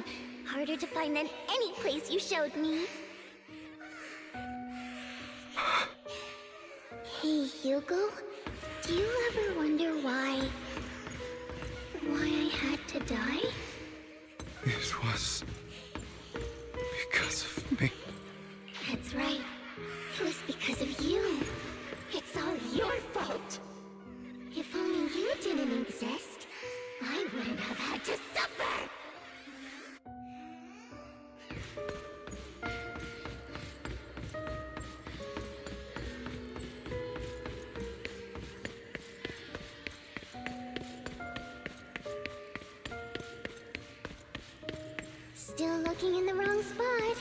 time. Harder to find than any place you showed me. Hey, Hugo. Do you ever wonder why I had to die? It was because of me. That's right. It was because of you. It's all your fault. If only you didn't exist, I wouldn't have had to suffer. Still looking in the wrong spot.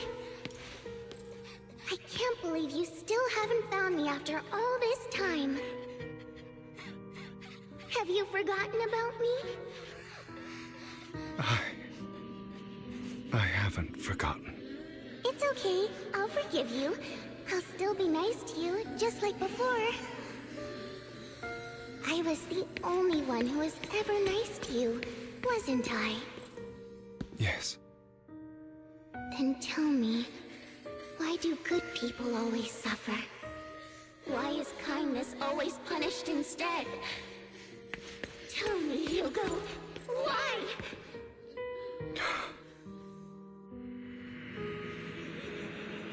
I can't believe you still haven't found me after all this time. Have you forgotten about me? I haven't forgotten. It's okay. I'll forgive you. I'll still be nice to you, just like before. I was the only one who was ever nice to you, wasn't I? Yes. Then tell me, why do good people always suffer? Why is kindness always punished instead? Tell me, Hugo, why?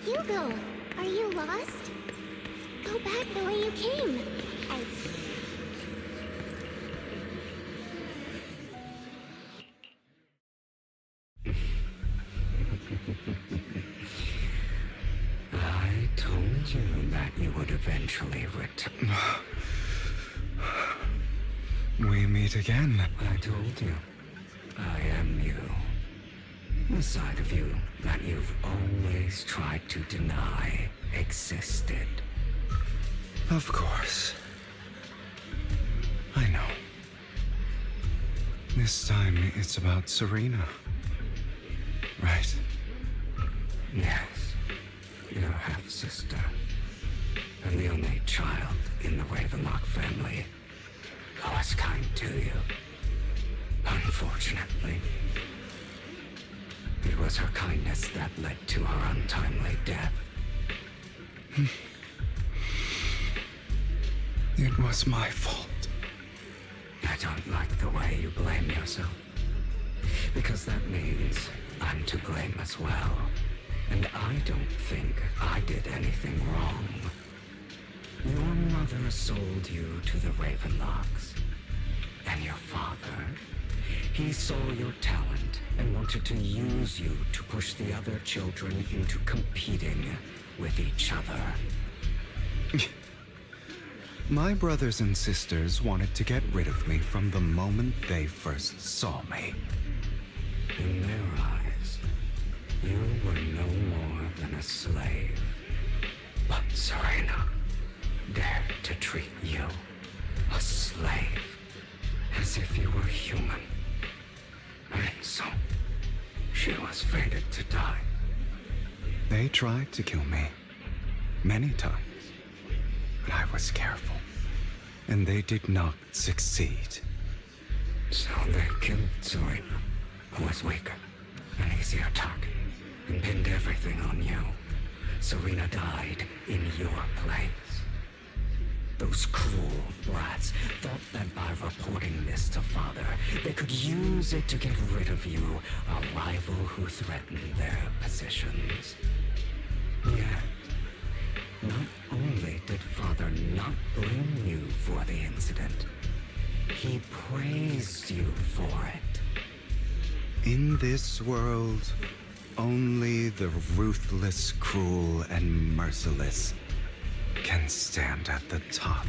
Hugo, are you lost? Go back the way you came. I told you that you would eventually return. We meet again. I told you. I am you. The side of you that you've always tried to deny existed. Of course. I know. This time it's about Serena. Right? Yes. Your half-sister. And the only child in the Ravenlock family who was kind to you. Unfortunately. It was her kindness that led to her untimely death. It was my fault. I don't like the way you blame yourself. Because that means I'm to blame as well. And I don't think I did anything wrong. Your mother sold you to the Ravenlocks. And your father, he saw your talent and wanted to use you to push the other children into competing with each other. My brothers and sisters wanted to get rid of me from the moment they first saw me. In their eyes, you were no more than a slave. But Serena dared to treat you, a slave, as if you were human. And so, she was fated to die. They tried to kill me. Many times. But I was careful. And they did not succeed. So they killed Serena, who was weaker, an easier target, and pinned everything on you. Serena died in your place. Those cruel brats thought that by reporting this to Father, they could use it to get rid of you, a rival who threatened their positions. Yet, not only did Father not blame you for the incident, he praised you for it. In this world, only the ruthless, cruel, and merciless can stand at the top.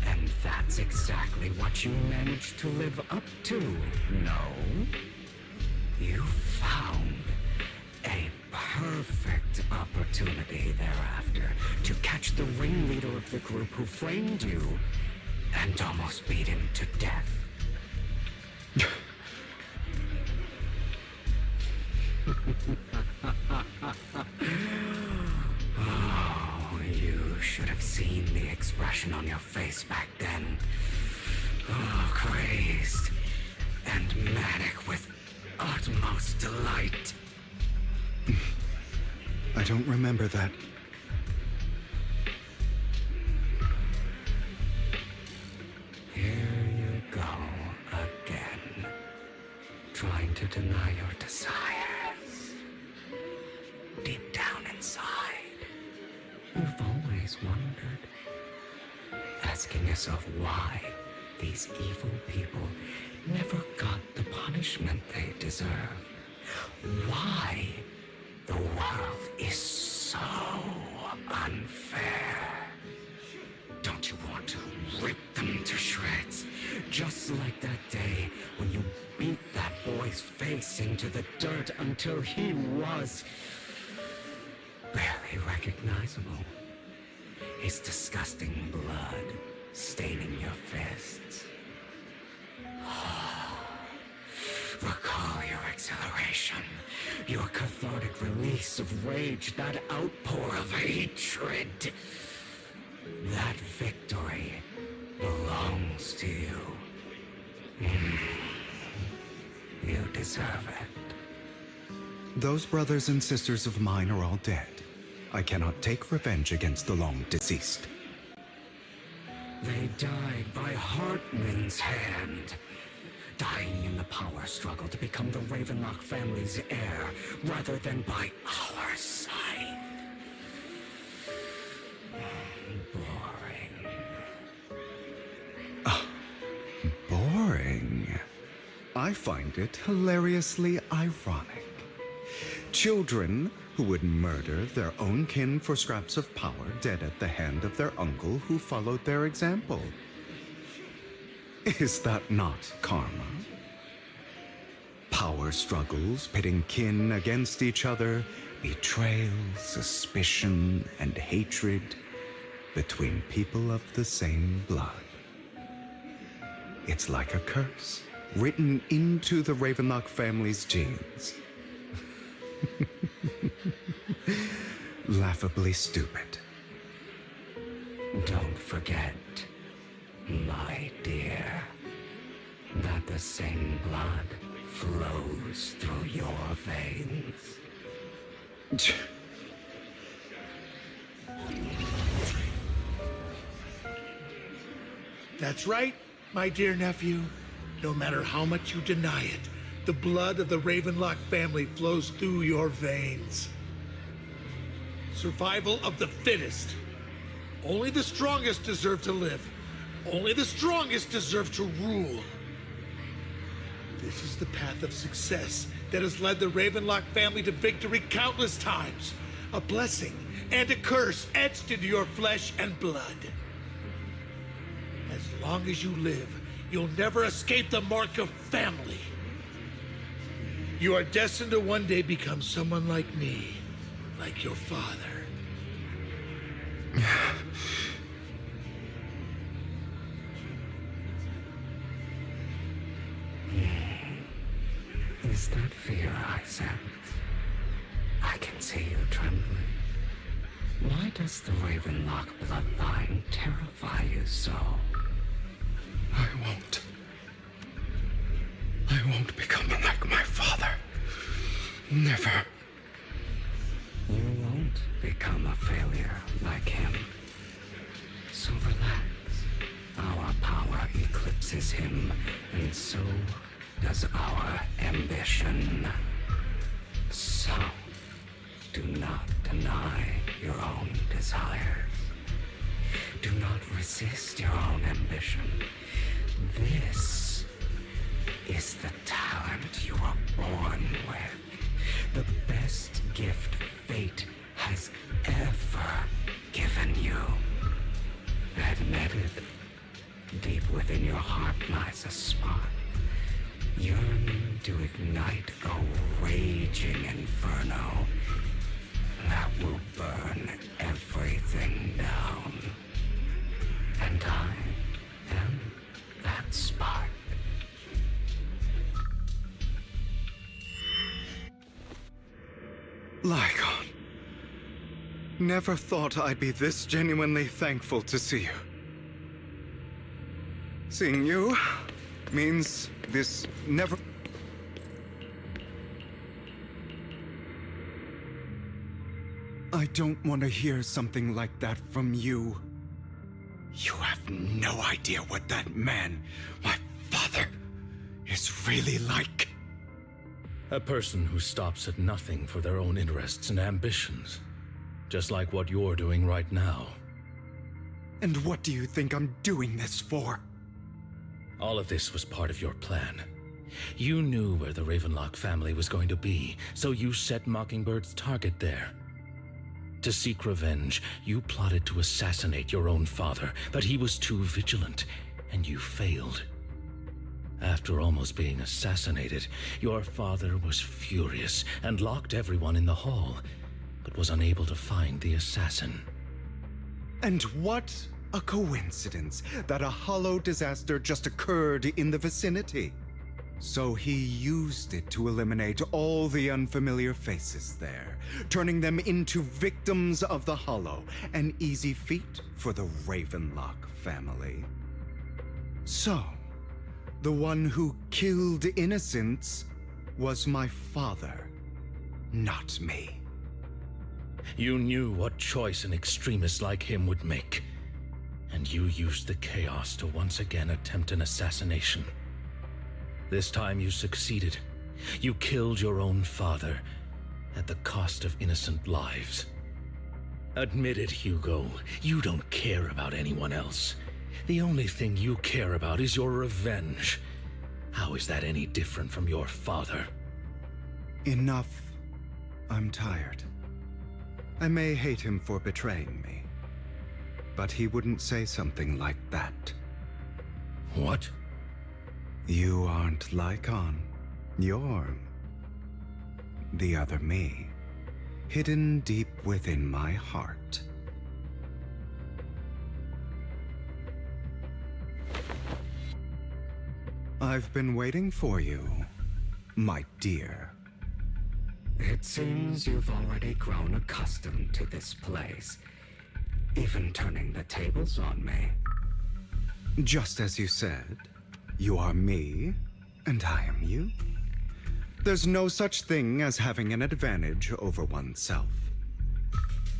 And that's exactly what you managed to live up to, no? You found a perfect opportunity thereafter to catch the ringleader of the group who framed you and almost beat him to death. Oh, you should have seen the expression on your face back then. Oh, crazed and manic with utmost delight. I don't remember that. Here you go again, trying to deny your desires. Deep down inside, you've always wondered, asking yourself why these evil people never got the punishment they deserve. Why the world is so unfair. Don't you want to rip them to shreds? Just like that day when you beat that boy's face into the dirt until he was barely recognizable. His disgusting blood staining your fists. Recall your exhilaration, your cathartic release of rage, that outpour of hatred. That victory belongs to you. You deserve it. Those brothers and sisters of mine are all dead. I cannot take revenge against the long deceased. They died by Hartman's hand. Dying in the power struggle to become the Ravenlock family's heir, rather than by our side. Boring. Boring? I find it hilariously ironic. Children who would murder their own kin for scraps of power, dead at the hand of their uncle who followed their example. Is that not karma? Power struggles pitting kin against each other, betrayal, suspicion, and hatred between people of the same blood. It's like a curse written into the Ravenlock family's genes. Laughably stupid. Don't forget, my dear, that the same blood flows through your veins. That's right, my dear nephew. No matter how much you deny it, the blood of the Ravenlock family flows through your veins. Survival of the fittest. Only the strongest deserve to live. Only the strongest deserve to rule. This is the path of success that has led the Ravenlock family to victory countless times. A blessing and a curse etched into your flesh and blood. As long as you live, you'll never escape the mark of family. You are destined to one day become someone like me, like your father. Is that fear I sense? I can see you trembling. Why does the Ravenlock bloodline terrify you so? I won't become like my father. Never. You won't become a failure like him. So relax. Our power eclipses him, and so does our ambition. So, do not deny your own desires. Do not resist your own ambition. This is the talent you are born with. The best gift fate has ever given you. Admit it. Deep within your heart lies a spark, yearning to ignite a raging inferno that will burn everything down. And I am that spark. Lygon. Never thought I'd be this genuinely thankful to see you. Seeing you means this never... I don't want to hear something like that from you. You have no idea what that man, my father, is really like. A person who stops at nothing for their own interests and ambitions. Just like what you're doing right now. And what do you think I'm doing this for? All of this was part of your plan. You knew where the Ravenlock family was going to be, so you set Mockingbird's target there. To seek revenge, you plotted to assassinate your own father, but he was too vigilant, and you failed. After almost being assassinated, your father was furious and locked everyone in the hall, but was unable to find the assassin. And what a coincidence that a hollow disaster just occurred in the vicinity. So he used it to eliminate all the unfamiliar faces there, turning them into victims of the hollow, an easy feat for the Ravenlock family. So, the one who killed innocents was my father, not me. You knew what choice an extremist like him would make, and you used the chaos to once again attempt an assassination. This time you succeeded. You killed your own father at the cost of innocent lives. Admit it, Hugo. You don't care about anyone else. The only thing you care about is your revenge. How is that any different from your father? Enough. I'm tired. I may hate him for betraying me, but he wouldn't say something like that. What? You aren't Lycon. You're the other me, hidden deep within my heart. I've been waiting for you, my dear. It seems you've already grown accustomed to this place, even turning the tables on me. Just as you said, you are me, and I am you. There's no such thing as having an advantage over oneself.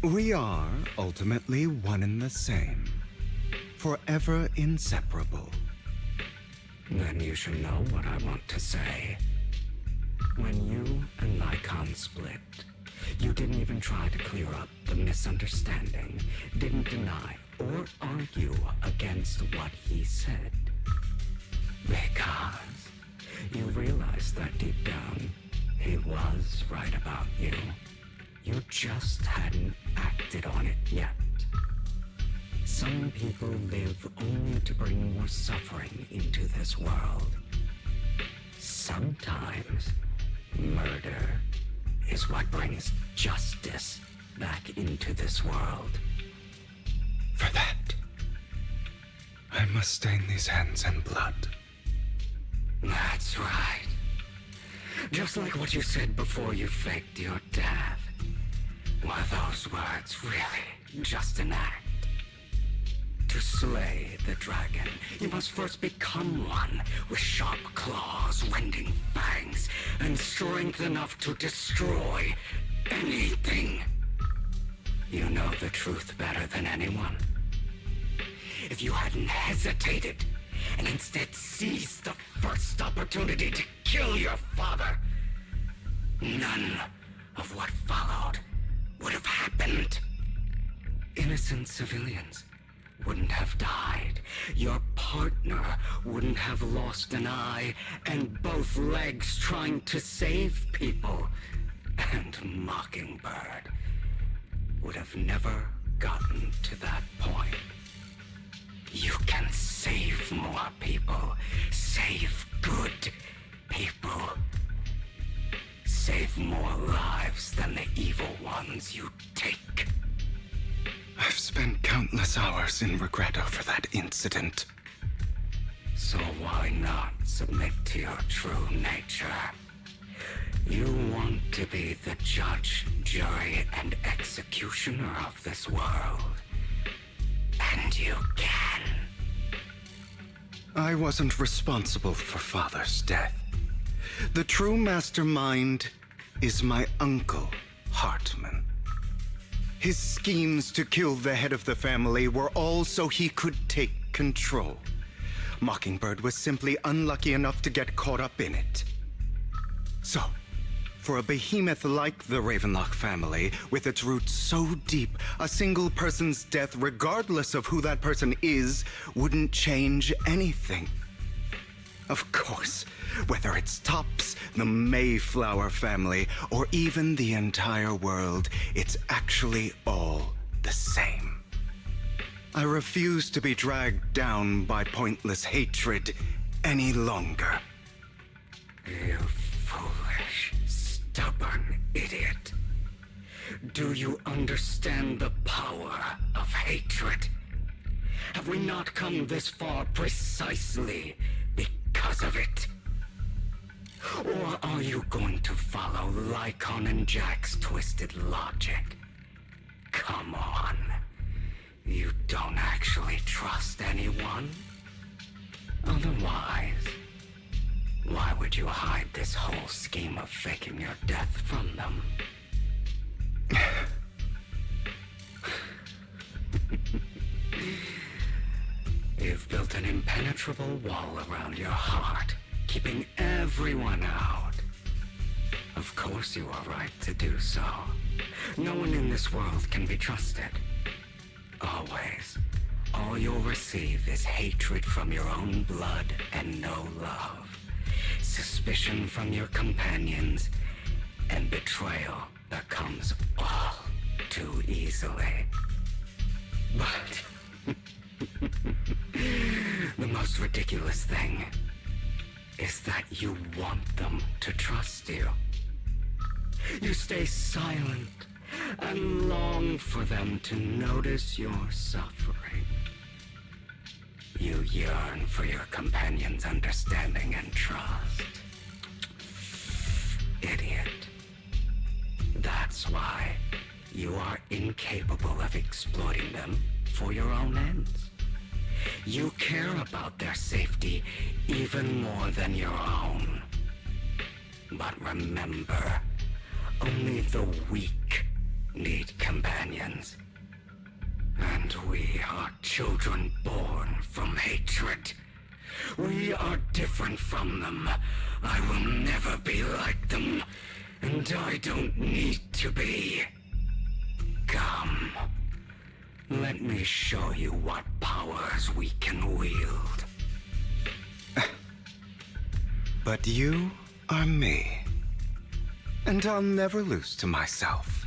We are ultimately one and the same, forever inseparable. Then you should know what I want to say. When you and Lycon split, you didn't even try to clear up the misunderstanding, didn't deny or argue against what he said. Because you realized that deep down, he was right about you. You just hadn't acted on it yet. Some people live only to bring more suffering into this world. Sometimes, murder is what brings justice back into this world. For that, I must stain these hands in blood. That's right. Just like what you said before you faked your death. Were those words really just an act? To slay the dragon, you must first become one with sharp claws, rending fangs, and strength enough to destroy anything. You know the truth better than anyone. If you hadn't hesitated, and instead seized the first opportunity to kill your father, none of what followed would have happened. Innocent civilians wouldn't have died. Your partner wouldn't have lost an eye and both legs trying to save people. And Mockingbird would have never gotten to that point. You can save more people. Save good people. Save more lives than the evil ones you take. I've spent countless hours in regret over that incident. So why not submit to your true nature? You want to be the judge, jury, and executioner of this world. And you can. I wasn't responsible for Father's death. The true mastermind is my uncle, Hartman. His schemes to kill the head of the family were all so he could take control. Mockingbird was simply unlucky enough to get caught up in it. So, for a behemoth like the Ravenlock family, with its roots so deep, a single person's death, regardless of who that person is, wouldn't change anything. Of course, whether it's Tops, the Mayflower family, or even the entire world, it's actually all the same. I refuse to be dragged down by pointless hatred any longer. You foolish, stubborn idiot. Do you understand the power of hatred? Have we not come this far precisely because of it? Or are you going to follow Lycon and Jack's twisted logic? Come on. You don't actually trust anyone? Otherwise, why would you hide this whole scheme of faking your death from them? You've built an impenetrable wall around your heart, keeping everyone out. Of course you are right to do so. No one in this world can be trusted. Always. All you'll receive is hatred from your own blood and no love. Suspicion from your companions, and betrayal that comes all too easily. But the most ridiculous thing is that you want them to trust you. You stay silent and long for them to notice your suffering. You yearn for your companion's understanding and trust. Idiot. That's why you are incapable of exploiting them for your own ends. You care about their safety even more than your own. But remember, only the weak need companions. And we are children born from hatred. We are different from them. I will never be like them, and I don't need to be. Come. Let me show you what powers we can wield. But you are me. And I'll never lose to myself.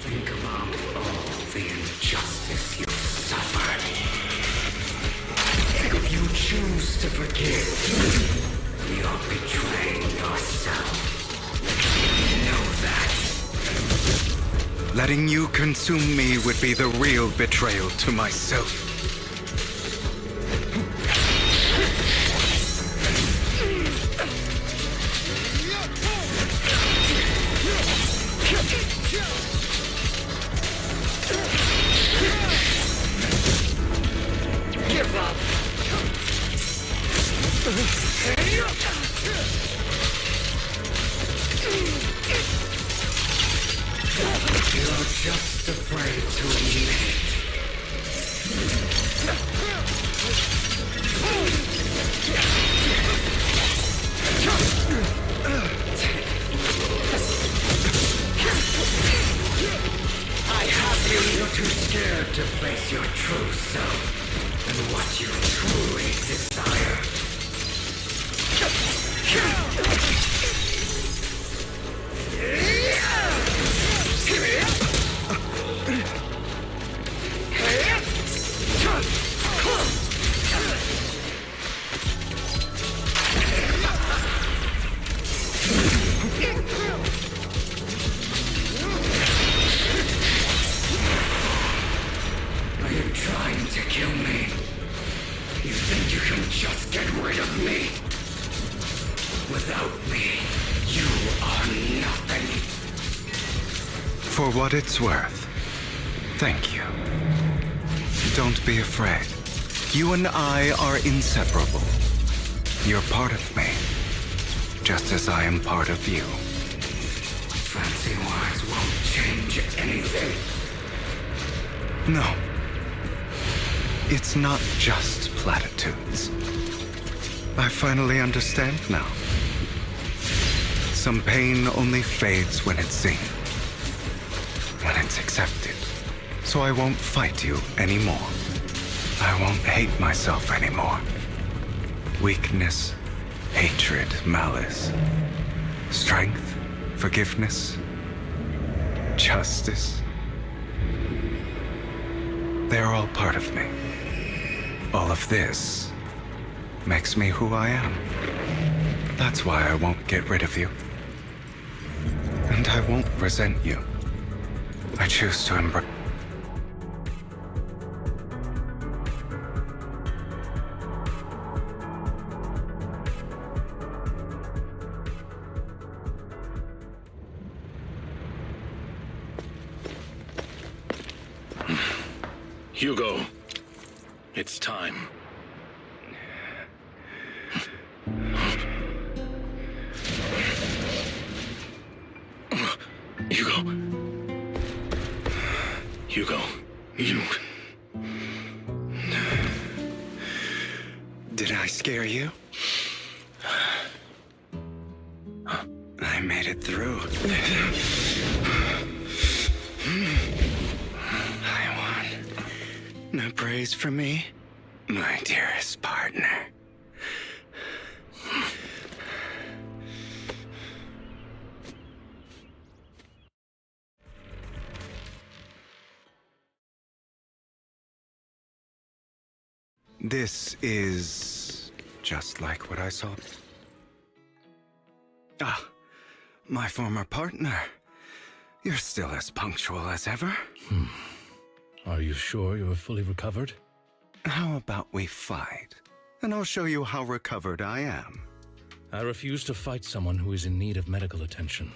Think about all the injustice you've suffered. If you choose to forgive, you're betraying yourself. Know that. Letting you consume me would be the real betrayal to myself. Give up. You're just afraid to admit I have you. You're too scared to face your true self and what you truly desire. can just get rid of me. Without me, you are nothing. For what it's worth, thank you. Don't be afraid. You and I are inseparable. You're part of me, just as I am part of you. Fancy words won't change anything. No. It's not just platitudes. I finally understand now. Some pain only fades when it's seen, when it's accepted. So I won't fight you anymore. I won't hate myself anymore. Weakness, hatred, malice, strength, forgiveness, justice. They're all part of me. All of this makes me who I am. That's why I won't get rid of you. And I won't resent you. I choose to embrace. Hugo, it's time. Hugo, you... Did I scare you? I made it through. I won. No praise from me, my dearest partner. This is just like what I saw. Ah, my former partner. You're still as punctual as ever. Are you sure you're fully recovered? How about we fight? And I'll show you how recovered I am. I refuse to fight someone who is in need of medical attention.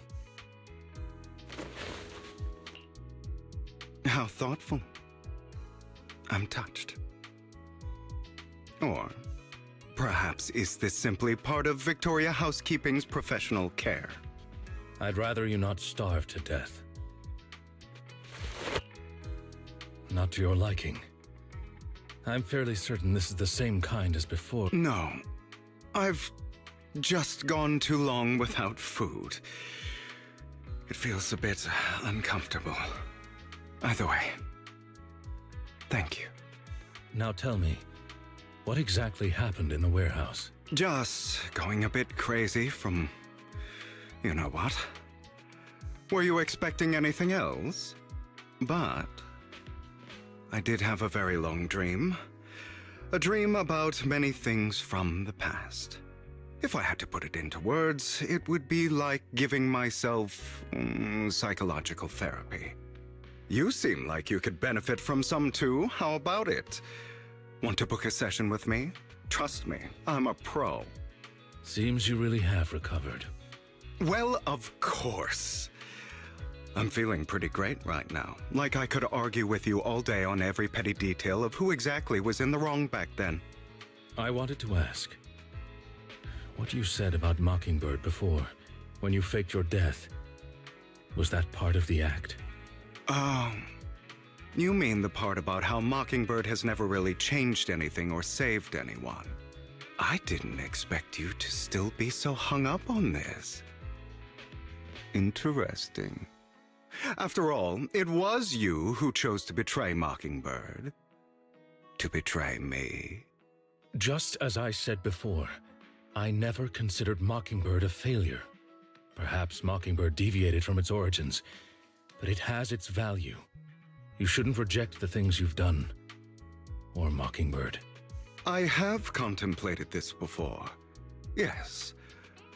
How thoughtful. I'm touched. Or perhaps is this simply part of Victoria Housekeeping's professional care? I'd rather you not starve to death. Not to your liking. I'm fairly certain this is the same kind as before. No. I've just gone too long without food. It feels a bit uncomfortable. Either way, thank you. Now tell me, what exactly happened in the warehouse? Just going a bit crazy from... you know what? Were you expecting anything else? But... I did have a very long dream. A dream about many things from the past. If I had to put it into words, it would be like giving myself psychological therapy. You seem like you could benefit from some too. How about it? Want to book a session with me? Trust me, I'm a pro. Seems you really have recovered. Well, of course. I'm feeling pretty great right now. Like I could argue with you all day on every petty detail of who exactly was in the wrong back then. I wanted to ask, what you said about Mockingbird before, when you faked your death, was that part of the act? Oh, you mean the part about how Mockingbird has never really changed anything or saved anyone. I didn't expect you to still be so hung up on this. Interesting. After all, it was you who chose to betray Mockingbird. To betray me. Just as I said before, I never considered Mockingbird a failure. Perhaps Mockingbird deviated from its origins, but it has its value. You shouldn't reject the things you've done. Or Mockingbird. I have contemplated this before. Yes.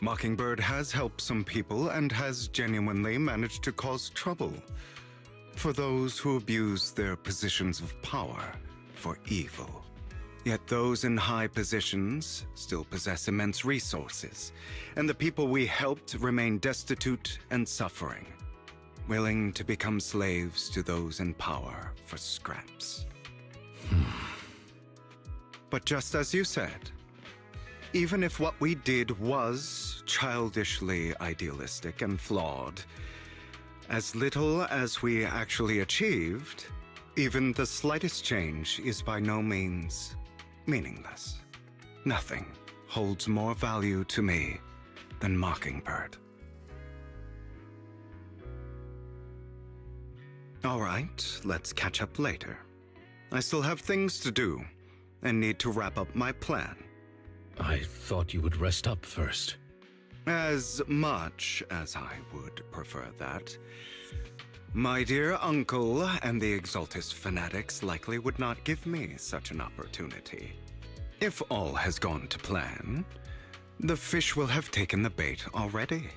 Mockingbird has helped some people and has genuinely managed to cause trouble for those who abuse their positions of power for evil. Yet those in high positions still possess immense resources, and the people we helped remain destitute and suffering, willing to become slaves to those in power for scraps. But just as you said, even if what we did was childishly idealistic and flawed, as little as we actually achieved, even the slightest change is by no means meaningless. Nothing holds more value to me than Mockingbird. All right, let's catch up later. I still have things to do and need to wrap up my plan. I thought you would rest up first. As much as I would prefer that. My dear uncle and the Exaltus fanatics likely would not give me such an opportunity. If all has gone to plan, the fish will have taken the bait already.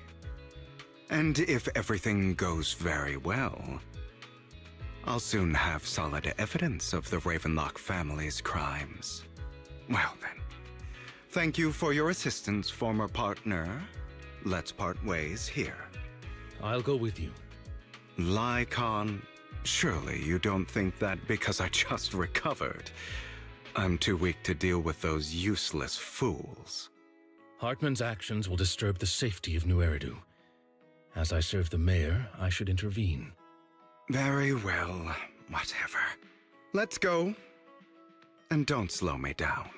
And if everything goes very well, I'll soon have solid evidence of the Ravenlock family's crimes. Well then, thank you for your assistance, former partner. Let's part ways here. I'll go with you. Lycon, surely you don't think that because I just recovered, I'm too weak to deal with those useless fools. Hartman's actions will disturb the safety of New Eridu. As I serve the mayor, I should intervene. Very well, whatever. Let's go. And don't slow me down.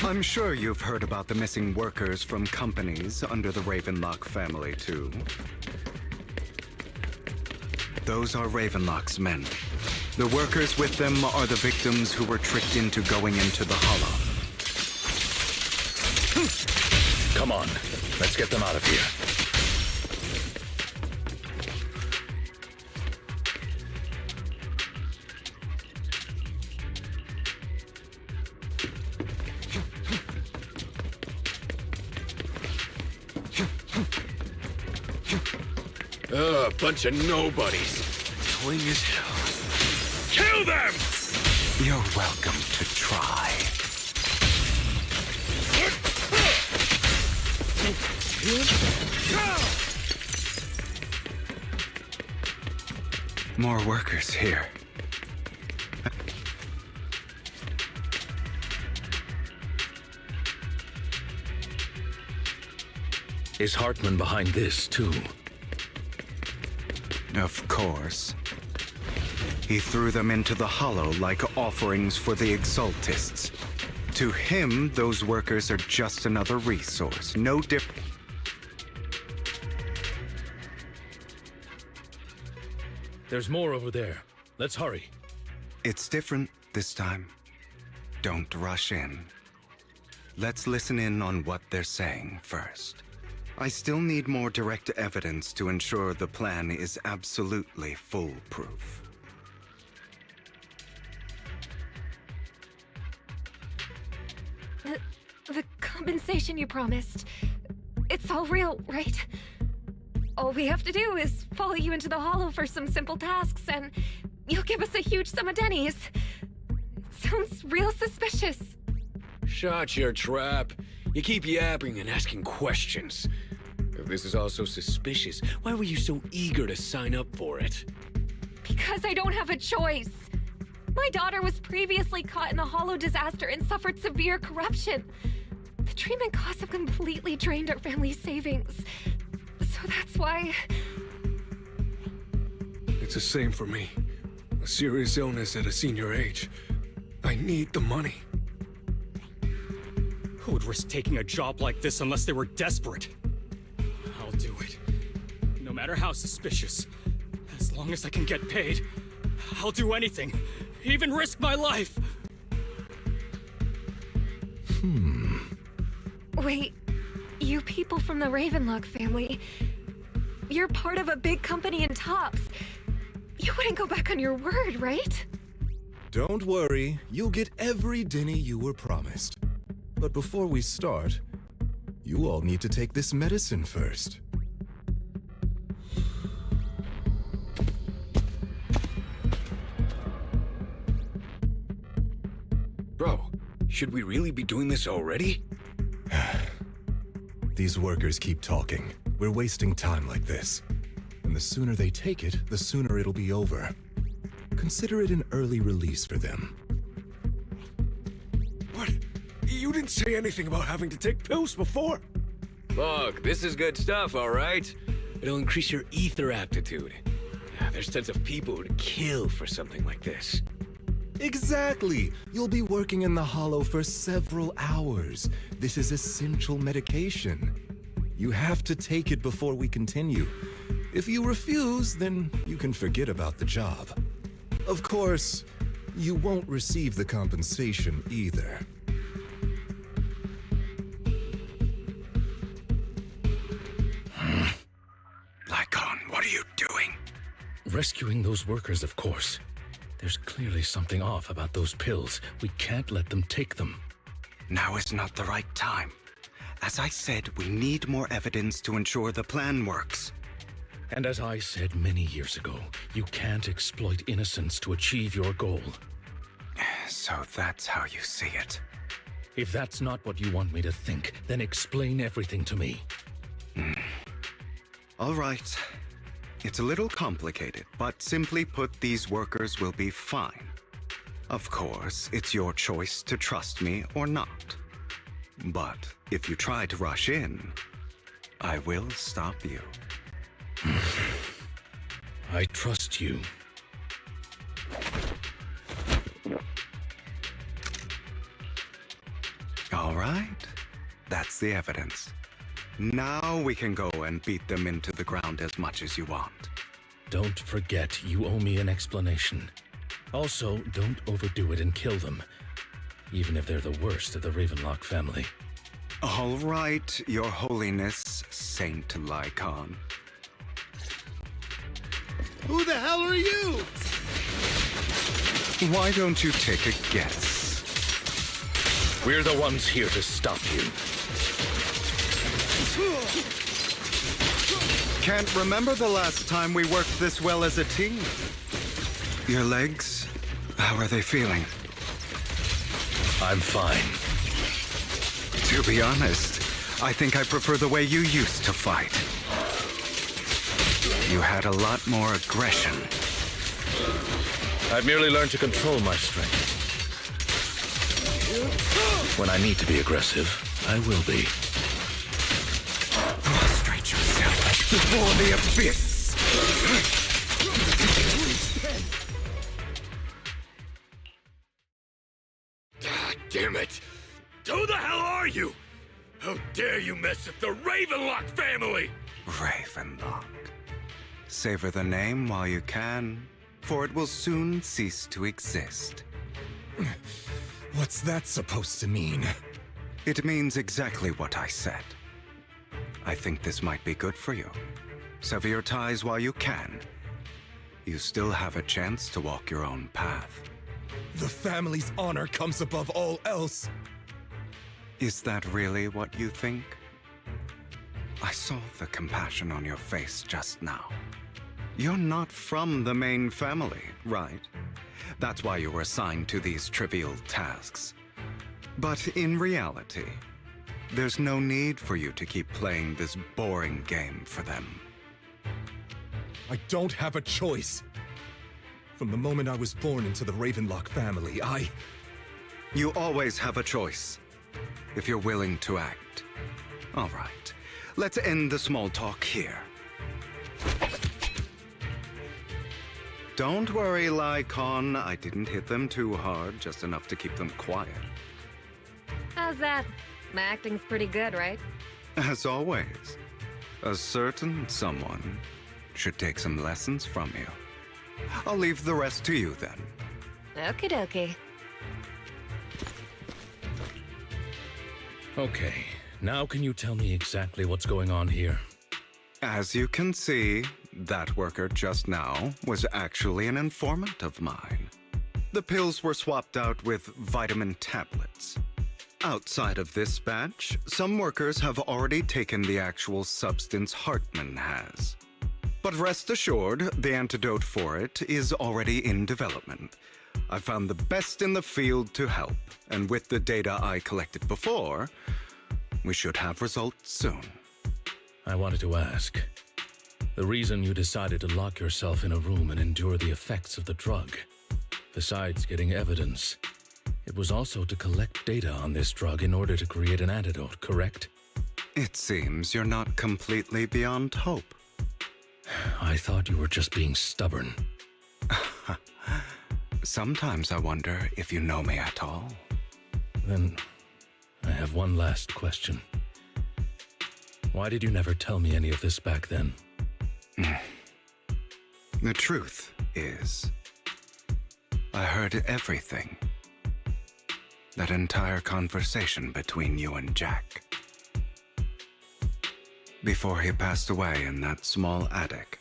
I'm sure you've heard about the missing workers from companies under the Ravenlock family, too. Those are Ravenlock's men. The workers with them are the victims who were tricked into going into the Hollow. Come on, let's get them out of here. Bunch of nobodies. Annoying as hell. Kill them! You're welcome to try. More workers here. Is Hartman behind this, too? Of course. He threw them into the Hollow like offerings for the Exaltists. To him, those workers are just another resource, no different. There's more over there. Let's hurry. It's different this time. Don't rush in. Let's listen in on what they're saying first. I still need more direct evidence to ensure the plan is absolutely foolproof. The compensation you promised, it's all real, right? All we have to do is follow you into the Hollow for some simple tasks, and you'll give us a huge sum of dennies. It sounds real suspicious. Shut your trap. You keep yapping and asking questions. If this is all so suspicious, why were you so eager to sign up for it? Because I don't have a choice. My daughter was previously caught in the Hollow disaster and suffered severe corruption. The treatment costs have completely drained our family's savings. So that's why... It's the same for me. A serious illness at a senior age. I need the money. Who would risk taking a job like this unless they were desperate? I'll do it. No matter how suspicious. long as I can get paid, I'll do anything, even risk my life. Wait, you people from the Ravenlock family, you're part of a big company in Tops. You wouldn't go back on your word, right? Don't worry, you'll get every Denny you were promised. But before we start, you all need to take this medicine first. Bro, should we really be doing this already? These workers keep talking. We're wasting time like this. And the sooner they take it, the sooner it'll be over. Consider it an early release for them. What? You didn't say anything about having to take pills before. Look, this is good stuff, all right? It'll increase your ether aptitude. There's tons of people who'd kill for something like this. Exactly! You'll be working in the Hollow for several hours. This is essential medication. You have to take it before we continue. If you refuse, then you can forget about the job. Of course, you won't receive the compensation either. Lycon, what are you doing? Rescuing those workers, of course. There's clearly something off about those pills. We can't let them take them. Now is not the right time. As I said, we need more evidence to ensure the plan works. And as I said many years ago, you can't exploit innocence to achieve your goal. So that's how you see it. If that's not what you want me to think, then explain everything to me. All right. It's a little complicated, but simply put, these workers will be fine. Of course, it's your choice to trust me or not. But if you try to rush in, I will stop you. I trust you. All right. That's the evidence. Now we can go and beat them into the ground as much as you want. Don't forget, you owe me an explanation. Also, don't overdo it and kill them, even if they're the worst of the Ravenlock family. All right, Your Holiness, Saint Lycon. Who the hell are you? Why don't you take a guess? We're the ones here to stop you. Can't remember the last time we worked this well as a team. Your legs, how are they feeling? I'm fine. To be honest, I think I prefer the way you used to fight. You had a lot more aggression. I've merely learned to control my strength. When I need to be aggressive, I will be. Prostrate yourself before the abyss! God damn it! Who the hell are you? How dare you mess with the Ravenlock family? Ravenlock. Savor the name while you can, for it will soon cease to exist. What's that supposed to mean? It means exactly what I said. I think this might be good for you. Sever your ties while you can. You still have a chance to walk your own path. The family's honor comes above all else. Is that really what you think? I saw the compassion on your face just now. You're not from the main family, right? That's why you were assigned to these trivial tasks. But in reality, there's no need for you to keep playing this boring game for them. I don't have a choice. From the moment I was born into the Ravenlock family, You always have a choice, if you're willing to act. All right, let's end the small talk here. Don't worry, Lycon. I didn't hit them too hard, just enough to keep them quiet. How's that? My acting's pretty good, right? As always, a certain someone should take some lessons from you. I'll leave the rest to you then. Okie dokie. Okay, now can you tell me exactly what's going on here? As you can see, that worker just now was actually an informant of mine. The pills were swapped out with vitamin tablets. Outside of this batch, some workers have already taken the actual substance Hartman has. But rest assured, the antidote for it is already in development. I found the best in the field to help, and with the data I collected before, we should have results soon. I wanted to ask. The reason you decided to lock yourself in a room and endure the effects of the drug, besides getting evidence, it was also to collect data on this drug in order to create an antidote, correct? It seems you're not completely beyond hope. I thought you were just being stubborn. Sometimes I wonder if you know me at all. Then, I have one last question. Why did you never tell me any of this back then? The truth is, I heard everything. That entire conversation between you and Jack. Before he passed away in that small attic.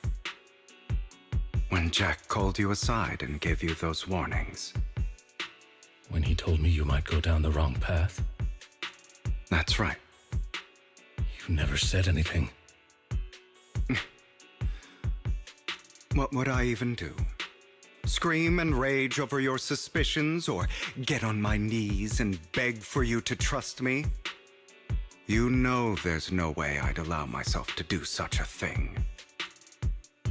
When Jack called you aside and gave you those warnings. When he told me you might go down the wrong path? That's right. You never said anything. What would I even do? Scream and rage over your suspicions, or get on my knees and beg for you to trust me? You know there's no way I'd allow myself to do such a thing.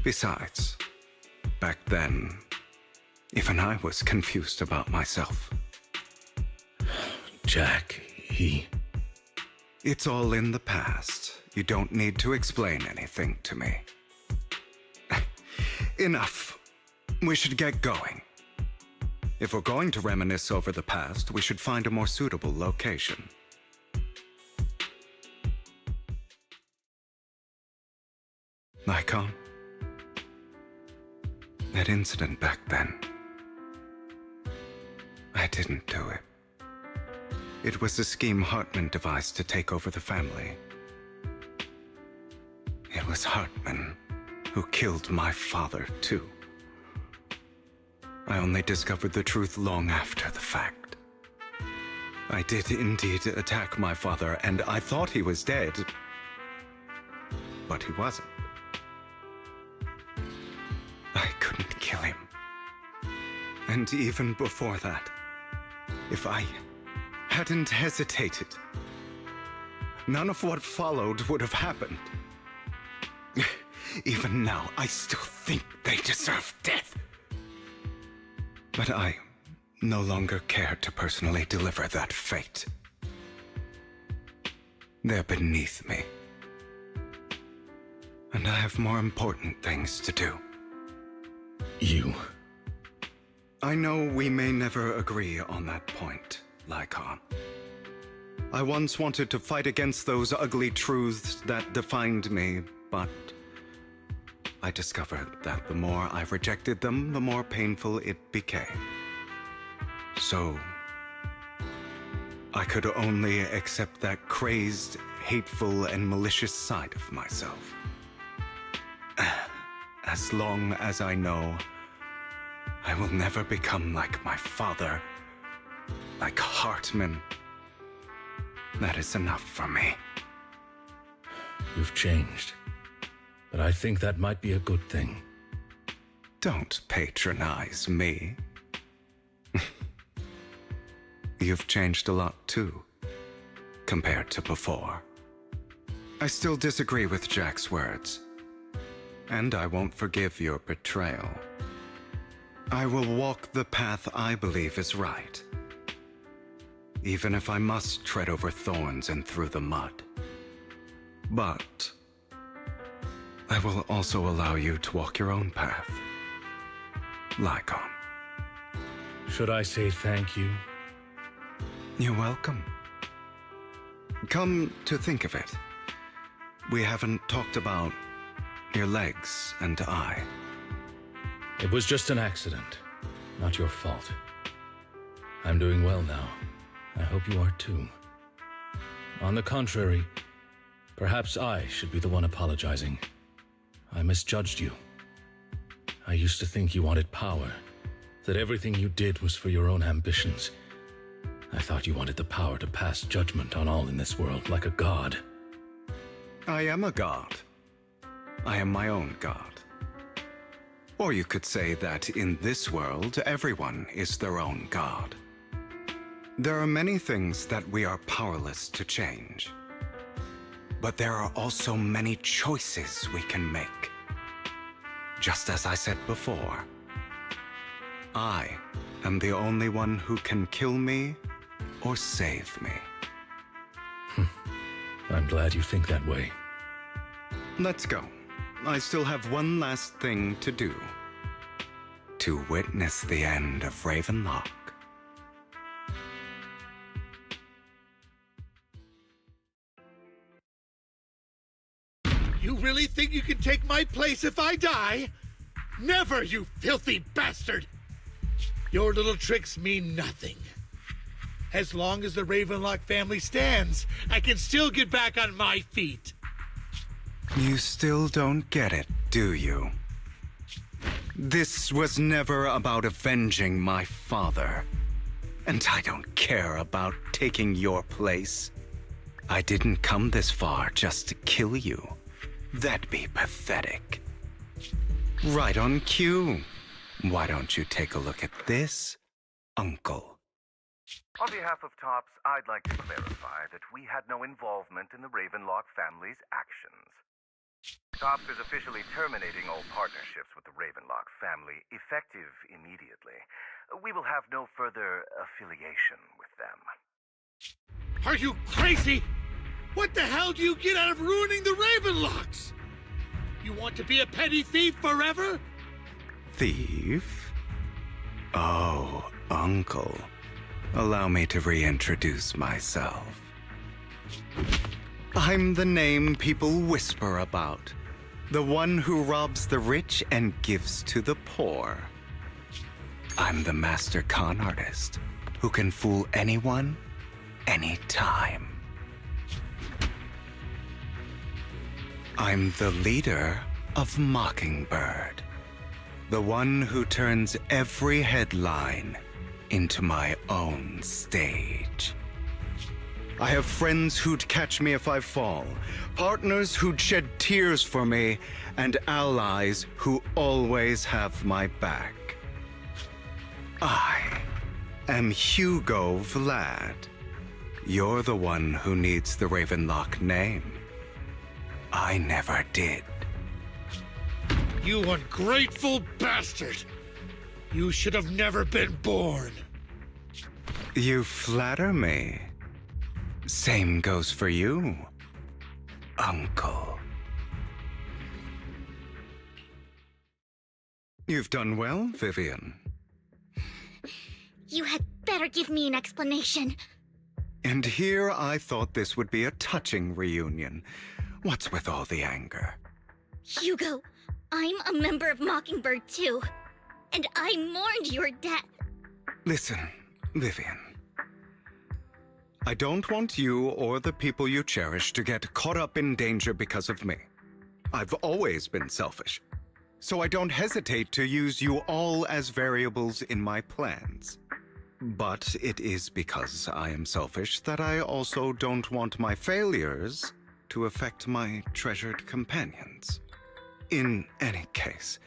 Besides, back then, even I was confused about myself. Jack, he... It's all in the past. You don't need to explain anything to me. Enough. We should get going. If we're going to reminisce over the past, we should find a more suitable location. Lycon? That incident back then. I didn't do it. It was a scheme Hartman devised to take over the family. It was Hartman who killed my father, too. I only discovered the truth long after the fact. I did indeed attack my father, and I thought he was dead. But he wasn't. I couldn't kill him. And even before that, if I hadn't hesitated, none of what followed would have happened. Even now, I still think they deserve death. But I no longer care to personally deliver that fate. They're beneath me. And I have more important things to do. You... I know we may never agree on that point, Lycon. I once wanted to fight against those ugly truths that defined me, but I discovered that the more I rejected them, the more painful it became. So, I could only accept that crazed, hateful, and malicious side of myself. As long as I know I will never become like my father, like Hartman, that is enough for me. You've changed. But I think that might be a good thing. Don't patronize me. You've changed a lot too, compared to before. I still disagree with Jack's words, and I won't forgive your betrayal. I will walk the path I believe is right, even if I must tread over thorns and through the mud. But I will also allow you to walk your own path, Lycon. Should I say thank you? You're welcome. Come to think of it, we haven't talked about your legs and eye. It was just an accident, not your fault. I'm doing well now. I hope you are too. On the contrary, perhaps I should be the one apologizing. I misjudged you. I used to think you wanted power, that everything you did was for your own ambitions. I thought you wanted the power to pass judgment on all in this world like a god. I am a god. I am my own god. Or you could say that in this world, everyone is their own god. There are many things that we are powerless to change. But there are also many choices we can make. Just as I said before, I am the only one who can kill me or save me. I'm glad you think that way. Let's go. I still have one last thing to do. To witness the end of Ravenlock. You really think you can take my place if I die? Never, you filthy bastard! Your little tricks mean nothing. As long as the Ravenlock family stands, I can still get back on my feet. You still don't get it, do you? This was never about avenging my father. And I don't care about taking your place. I didn't come this far just to kill you. That'd be pathetic. Right on cue. Why don't you take a look at this, Uncle? On behalf of TOPS, I'd like to clarify that we had no involvement in the Ravenlock family's actions. TOPS is officially terminating all partnerships with the Ravenlock family, effective immediately. We will have no further affiliation with them. Are you crazy? What the hell do you get out of ruining the Ravenlocks? You want to be a petty thief forever? Thief? Oh, Uncle. Allow me to reintroduce myself. I'm the name people whisper about. The one who robs the rich and gives to the poor. I'm the master con artist who can fool anyone, anytime. I'm the leader of Mockingbird. The one who turns every headline into my own stage. I have friends who'd catch me if I fall, partners who'd shed tears for me, and allies who always have my back. I am Hugo Vlad. You're the one who needs the Ravenlock name. I never did. You ungrateful bastard! You should have never been born. You flatter me. Same goes for you, Uncle. You've done well, Vivian. You had better give me an explanation. And here I thought this would be a touching reunion. What's with all the anger? Hugo, I'm a member of Mockingbird too. And I mourned your death. Listen, Vivian. I don't want you or the people you cherish to get caught up in danger because of me. I've always been selfish, so I don't hesitate to use you all as variables in my plans. But it is because I am selfish that I also don't want my failures to affect my treasured companions. In any case,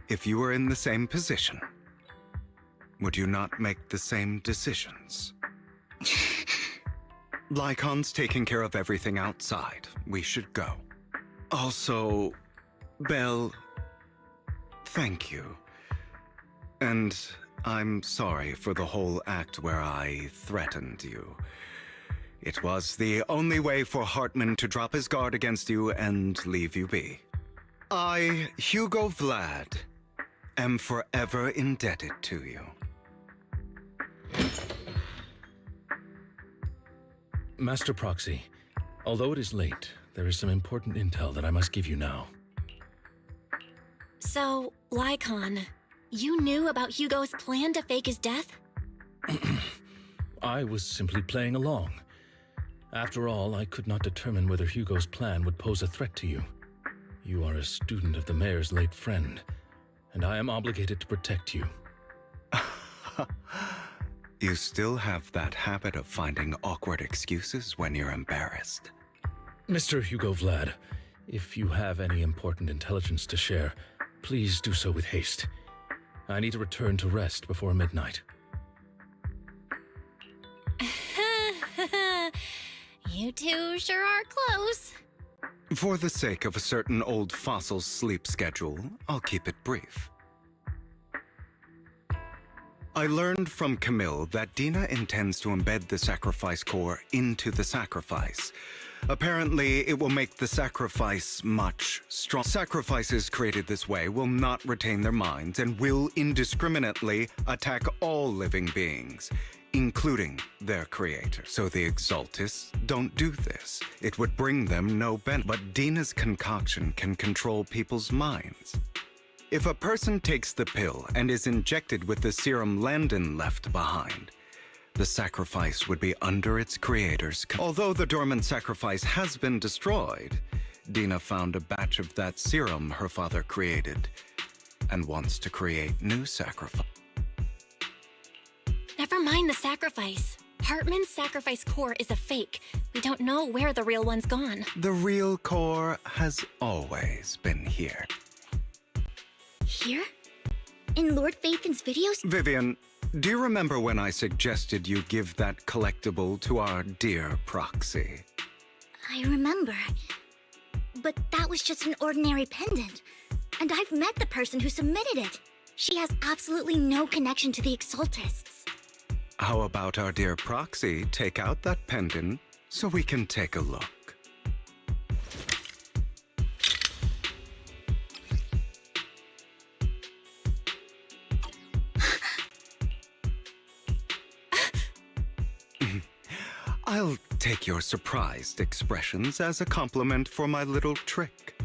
if you were in the same position, would you not make the same decisions? Lycon's taking care of everything outside. We should go. Also, Belle, thank you. And I'm sorry for the whole act where I threatened you. It was the only way for Hartman to drop his guard against you and leave you be. I, Hugo Vlad, am forever indebted to you. Master Proxy, although it is late, there is some important intel that I must give you now. So, Lycon, you knew about Hugo's plan to fake his death? I was simply playing along. After all, I could not determine whether Hugo's plan would pose a threat to you. You are a student of the mayor's late friend, and I am obligated to protect you. You still have that habit of finding awkward excuses when you're embarrassed. Mr. Hugo Vlad, if you have any important intelligence to share, please do so with haste. I need to return to rest before midnight. You two sure are close. For the sake of a certain old fossil's sleep schedule, I'll keep it brief. I learned from Camille that Dina intends to embed the sacrifice core into the sacrifice. Apparently, it will make the sacrifice much stronger. Sacrifices created this way will not retain their minds and will indiscriminately attack all living beings, including their creator. So the Exaltists don't do this. It would bring them no benefit. But Dina's concoction can control people's minds. If a person takes the pill and is injected with the serum Landon left behind, the sacrifice would be under its creator's control. Although the dormant sacrifice has been destroyed, Dina found a batch of that serum her father created and wants to create new sacrifice. Never mind the sacrifice. Hartman's sacrifice core is a fake. We don't know where the real one's gone. The real core has always been here. Here? In Lord Phaethon's videos? Vivian, do you remember when I suggested you give that collectible to our dear proxy? I remember. But that was just an ordinary pendant. And I've met the person who submitted it. She has absolutely no connection to the Exaltists. How about our dear proxy take out that pendant so we can take a look? I'll take your surprised expressions as a compliment for my little trick.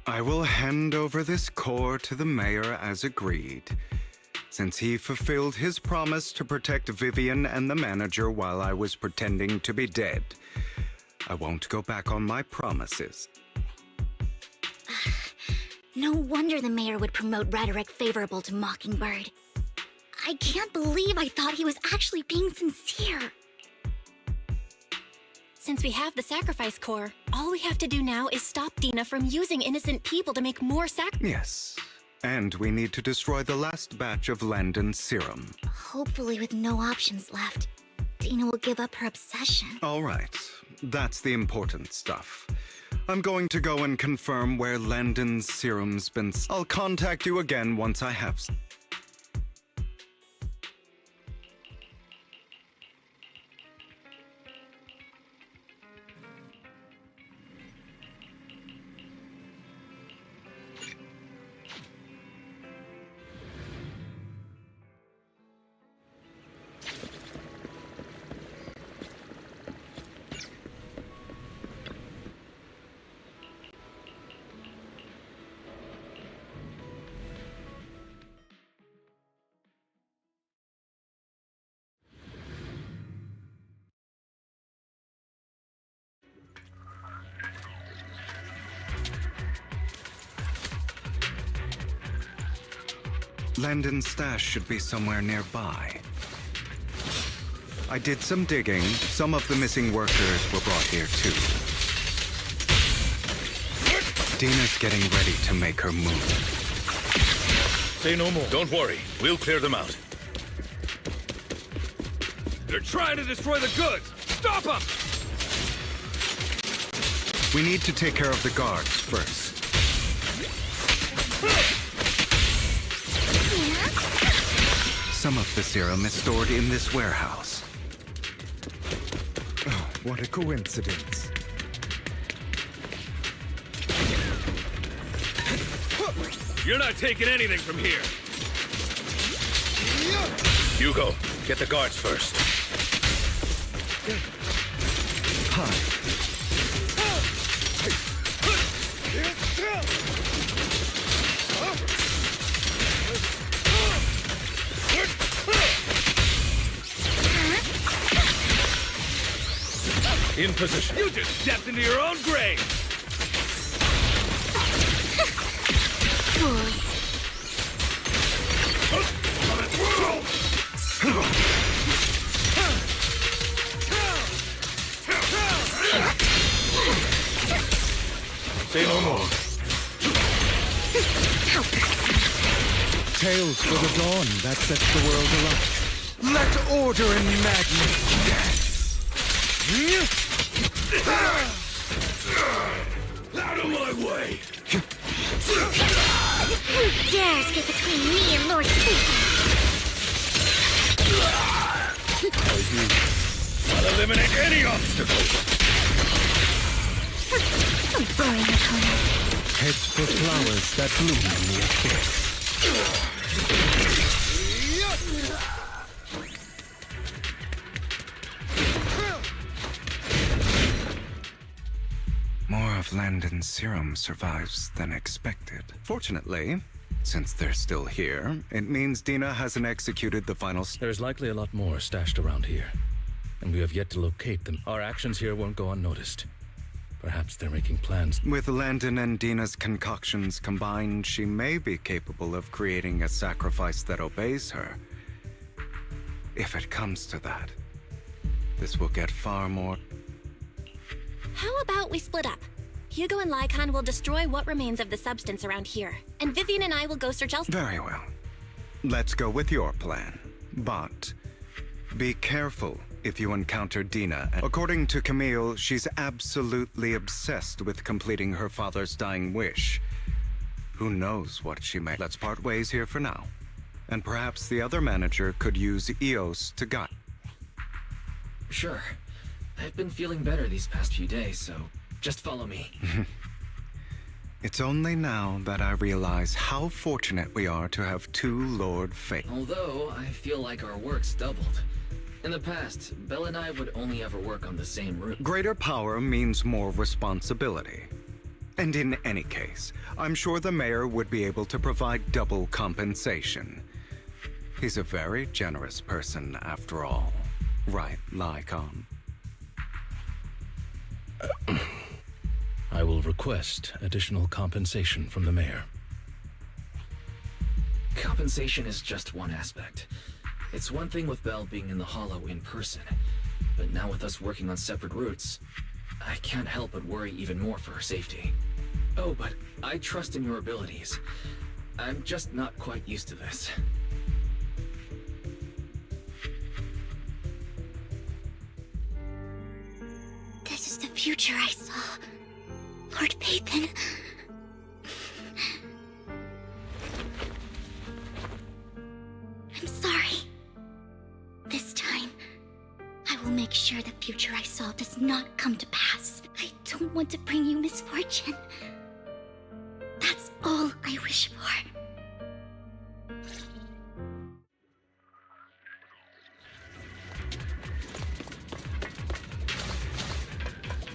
I will hand over this core to the mayor as agreed, since he fulfilled his promise to protect Vivian and the manager while I was pretending to be dead. I won't go back on my promises. No wonder the mayor would promote rhetoric favorable to Mockingbird. I can't believe I thought he was actually being sincere. Since we have the sacrifice core, all we have to do now is stop Dina from using innocent people to make more Yes. And we need to destroy the last batch of Landon's serum. Hopefully with no options left, Dina will give up her obsession. All right. That's the important stuff. I'm going to go and confirm where Landon's serum's been. I'll contact you again once I have. Landon's stash should be somewhere nearby. I did some digging. Some of the missing workers were brought here too. Dina's getting ready to make her move. Say no more. Don't worry. We'll clear them out. They're trying to destroy the goods! Stop them! We need to take care of the guards first. Some of the serum is stored in this warehouse. Oh, what a coincidence. You're not taking anything from here! Hugo, get the guards first. Hi. In position. You just stepped into your own grave! Fools. Say no more. Tales for the dawn that sets the world alight. Let order and madness dance. Out of my way! Who dares get between me and Lord Vivian? I'll eliminate any obstacle! I'm boring the corner. Heads for flowers that bloom in the abyss. More of Landon's serum survives than expected. Fortunately, since they're still here, it means Dina hasn't executed the final There's likely a lot more stashed around here, and we have yet to locate them. Our actions here won't go unnoticed. Perhaps they're making plans. With Landon and Dina's concoctions combined, she may be capable of creating a sacrifice that obeys her. If it comes to that, this will get far more... How about we split up? Hugo and Lycon will destroy what remains of the substance around here, and Vivian and I will go search elsewhere. Very well. Let's go with your plan. But be careful if you encounter Dina. According to Camille, she's absolutely obsessed with completing her father's dying wish. Who knows what she may... Let's part ways here for now. And perhaps the other manager could use Eos to guide. Sure. I've been feeling better these past few days, so just follow me. It's only now that I realize how fortunate we are to have two Lord Fate. Although, I feel like our work's doubled. In the past, Belle and I would only ever work on the same route. Greater power means more responsibility. And in any case, I'm sure the mayor would be able to provide double compensation. He's a very generous person, after all. Right, Lycon? I will request additional compensation from the mayor. Compensation is just one aspect. It's one thing with Belle being in the Hollow in person, but now with us working on separate routes, I can't help but worry even more for her safety. Oh, but I trust in your abilities. I'm just not quite used to this. This is the future I saw. Lord Vivian. I'm sorry. This time, I will make sure the future I saw does not come to pass. I don't want to bring you misfortune. That's all I wish for.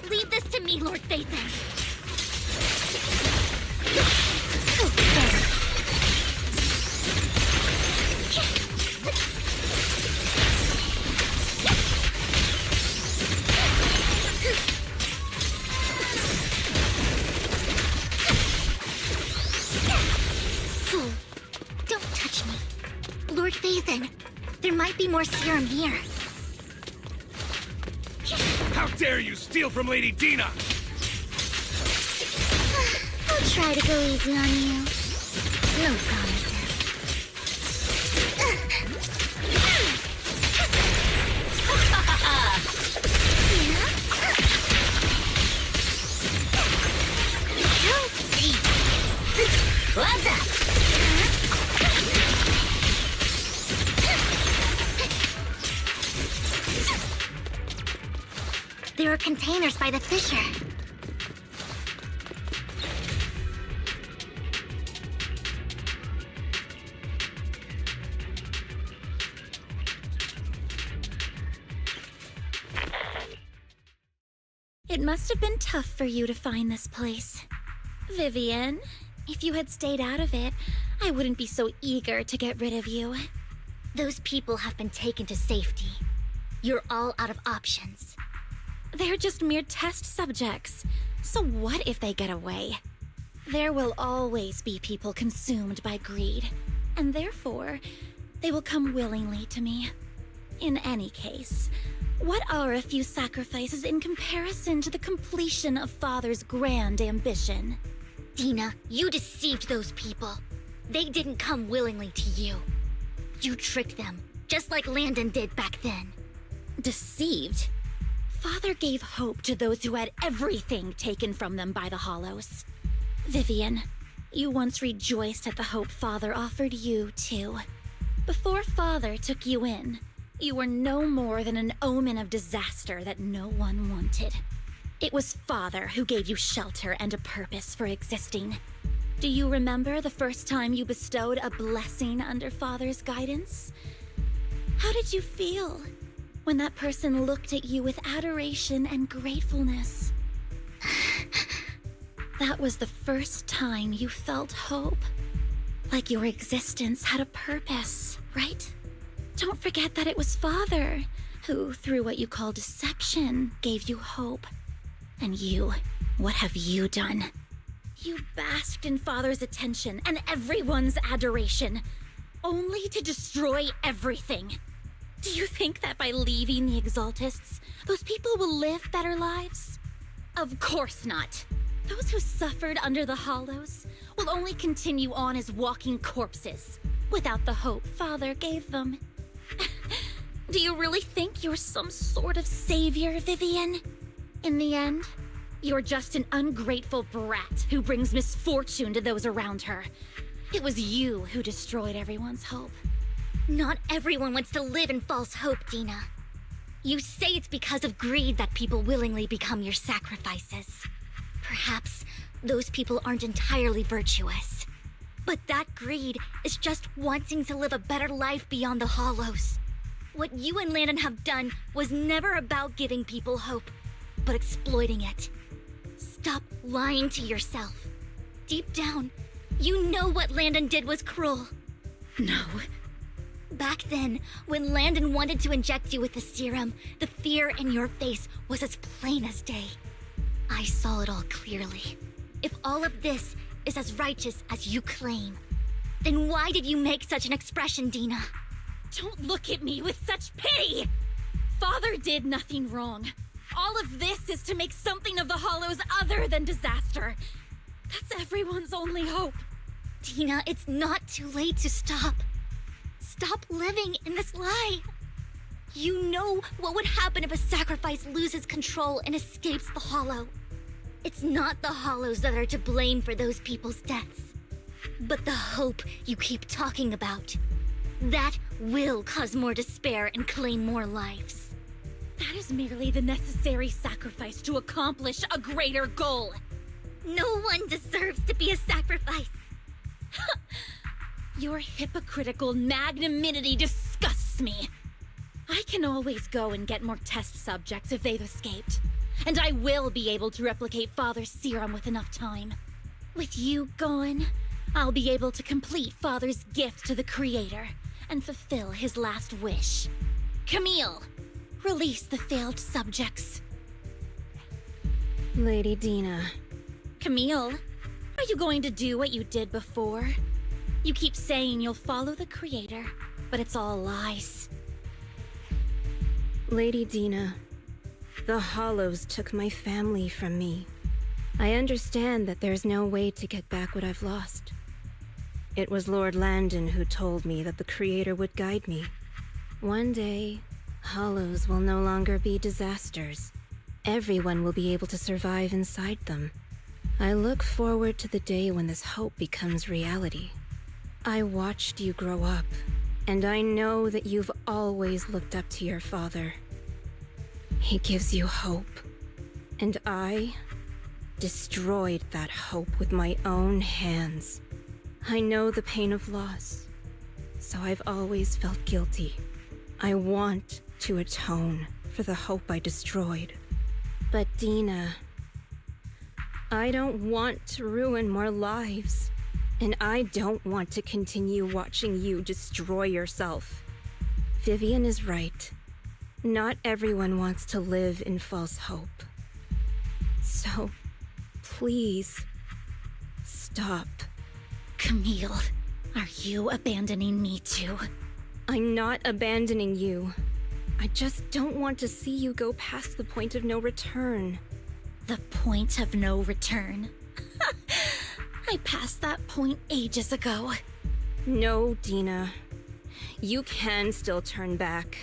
Leave this to me, Lord Vivian. Fool, don't touch me. Lord Vivian, there might be more serum here. How dare you steal from Lady Dina! I'll try to go easy on you. No promises. What's up? There are containers by the fissure. It must have been tough for you to find this place. Vivian, if you had stayed out of it, I wouldn't be so eager to get rid of you. Those people have been taken to safety. You're all out of options. They're just mere test subjects. So what if they get away? There will always be people consumed by greed, and therefore, they will come willingly to me. In any case, what are a few sacrifices in comparison to the completion of Father's grand ambition? Dina, you deceived those people. They didn't come willingly to you. You tricked them, just like Landon did back then. Deceived? Father gave hope to those who had everything taken from them by the Hollows. Vivian, you once rejoiced at the hope Father offered you, too. Before Father took you in, you were no more than an omen of disaster that no one wanted. It was Father who gave you shelter and a purpose for existing. Do you remember the first time you bestowed a blessing under Father's guidance? How did you feel when that person looked at you with adoration and gratefulness? That was the first time you felt hope. Like your existence had a purpose, right? Don't forget that it was Father who, through what you call deception, gave you hope. And you, what have you done? You basked in Father's attention and everyone's adoration, only to destroy everything. Do you think that by leaving the Exaltists, those people will live better lives? Of course not. Those who suffered under the Hollows will only continue on as walking corpses, without the hope Father gave them. Do you really think you're some sort of savior, Vivian? In the end, you're just an ungrateful brat who brings misfortune to those around her. It was you who destroyed everyone's hope. Not everyone wants to live in false hope, Dina. You say it's because of greed that people willingly become your sacrifices. Perhaps those people aren't entirely virtuous. But that greed is just wanting to live a better life beyond the Hollows. What you and Landon have done was never about giving people hope, but exploiting it. Stop lying to yourself. Deep down, you know what Landon did was cruel. No. Back then, when Landon wanted to inject you with the serum, the fear in your face was as plain as day. I saw it all clearly. If all of this is as righteous as you claim, then why did you make such an expression, Dina? Don't look at me with such pity! Father did nothing wrong. All of this is to make something of the Hollows other than disaster. That's everyone's only hope. Dina, it's not too late to stop. Stop living in this lie. You know what would happen if a sacrifice loses control and escapes the Hollow. It's not the Hollows that are to blame for those people's deaths, but the hope you keep talking about. That will cause more despair and claim more lives. That is merely the necessary sacrifice to accomplish a greater goal. No one deserves to be a sacrifice. Your hypocritical magnanimity disgusts me. I can always go and get more test subjects if they've escaped. And I will be able to replicate Father's serum with enough time. With you gone, I'll be able to complete Father's gift to the Creator and fulfill his last wish. Camille, release the failed subjects. Lady Dina. Camille, are you going to do what you did before? You keep saying you'll follow the Creator, but it's all lies. Lady Dina, the Hollows took my family from me. I understand that there's no way to get back what I've lost. It was Lord Landon who told me that the Creator would guide me. One day, Hollows will no longer be disasters. Everyone will be able to survive inside them. I look forward to the day when this hope becomes reality. I watched you grow up, and I know that you've always looked up to your father. He gives you hope, and I destroyed that hope with my own hands. I know the pain of loss, so I've always felt guilty. I want to atone for the hope I destroyed. But Dina, I don't want to ruin more lives, and I don't want to continue watching you destroy yourself. Vivian is right. Not everyone wants to live in false hope. So, please, stop. Camille, are you abandoning me too? I'm not abandoning you. I just don't want to see you go past the point of no return. The point of no return? I passed that point ages ago. No, Dina. You can still turn back.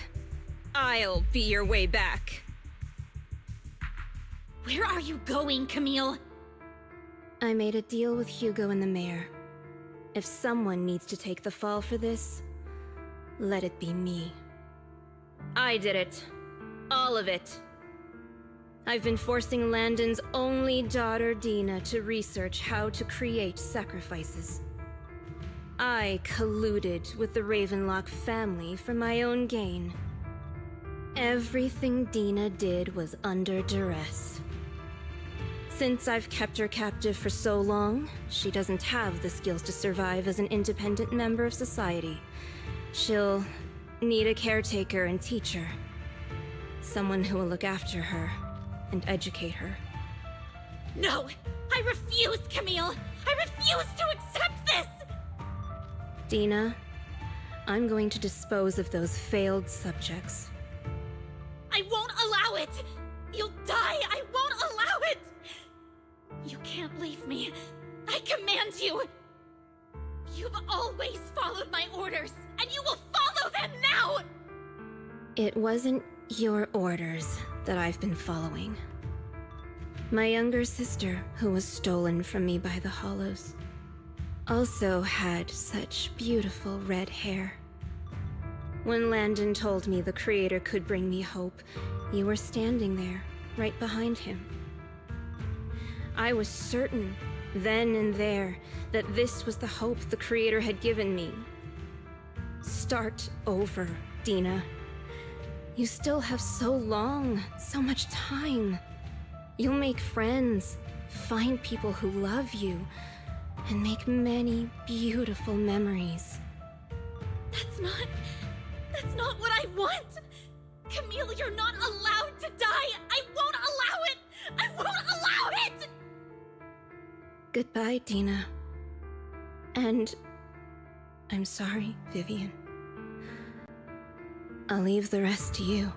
I'll be your way back. Where are you going, Camille? I made a deal with Hugo and the mayor. If someone needs to take the fall for this, let it be me. I did it. All of it. I've been forcing Landon's only daughter, Dina, to research how to create sacrifices. I colluded with the Ravenlock family for my own gain. Everything Dina did was under duress. Since I've kept her captive for so long, she doesn't have the skills to survive as an independent member of society. She'll need a caretaker and teacher. Someone who will look after her and educate her. No! I refuse, Camille! I refuse to accept this! Dina, I'm going to dispose of those failed subjects. I won't allow it! You'll die! I won't allow it! You can't leave me. I command you! You've always followed my orders, and you will follow them now! It wasn't your orders that I've been following. My younger sister, who was stolen from me by the Hollows, also had such beautiful red hair. When Landon told me the Creator could bring me hope, you were standing there, right behind him. I was certain, then and there, that this was the hope the Creator had given me. Start over, Dina. You still have so long, so much time. You'll make friends, find people who love you, and make many beautiful memories. That's not what I want! Camille, you're not allowed to die! I won't allow it! I won't allow it! Goodbye, Dina. And I'm sorry, Vivian. I'll leave the rest to you.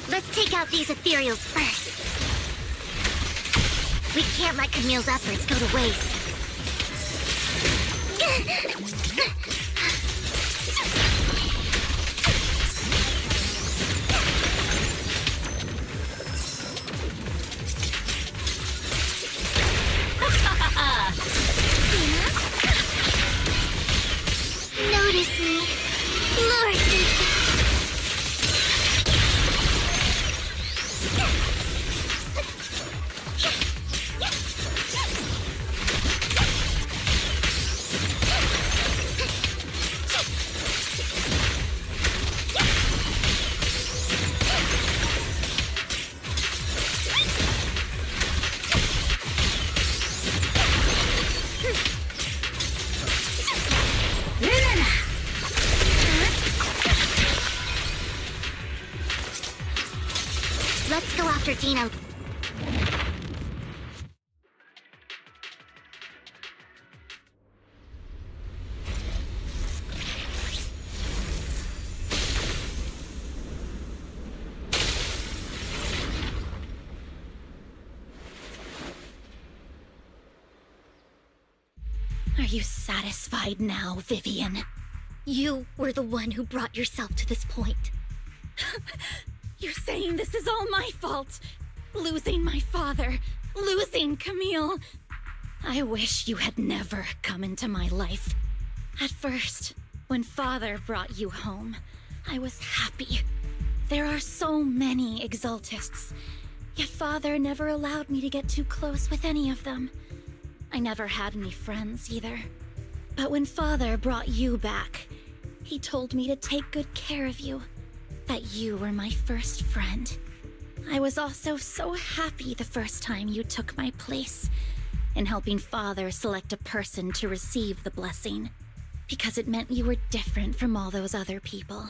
Let's take out these ethereals first. We can't let Camille's efforts go to waste. Notice me, lure me. Let's go after Dino. Are you satisfied now, Vivian? You were the one who brought yourself to this point. You're saying this is all my fault? Losing my father, losing Camille. I wish you had never come into my life. At first, when Father brought you home, I was happy. There are so many Exaltists, yet Father never allowed me to get too close with any of them. I never had any friends either. But when Father brought you back, he told me to take good care of you. That you were my first friend. I was also so happy the first time you took my place. in helping Father select a person to receive the blessing. Because it meant you were different from all those other people.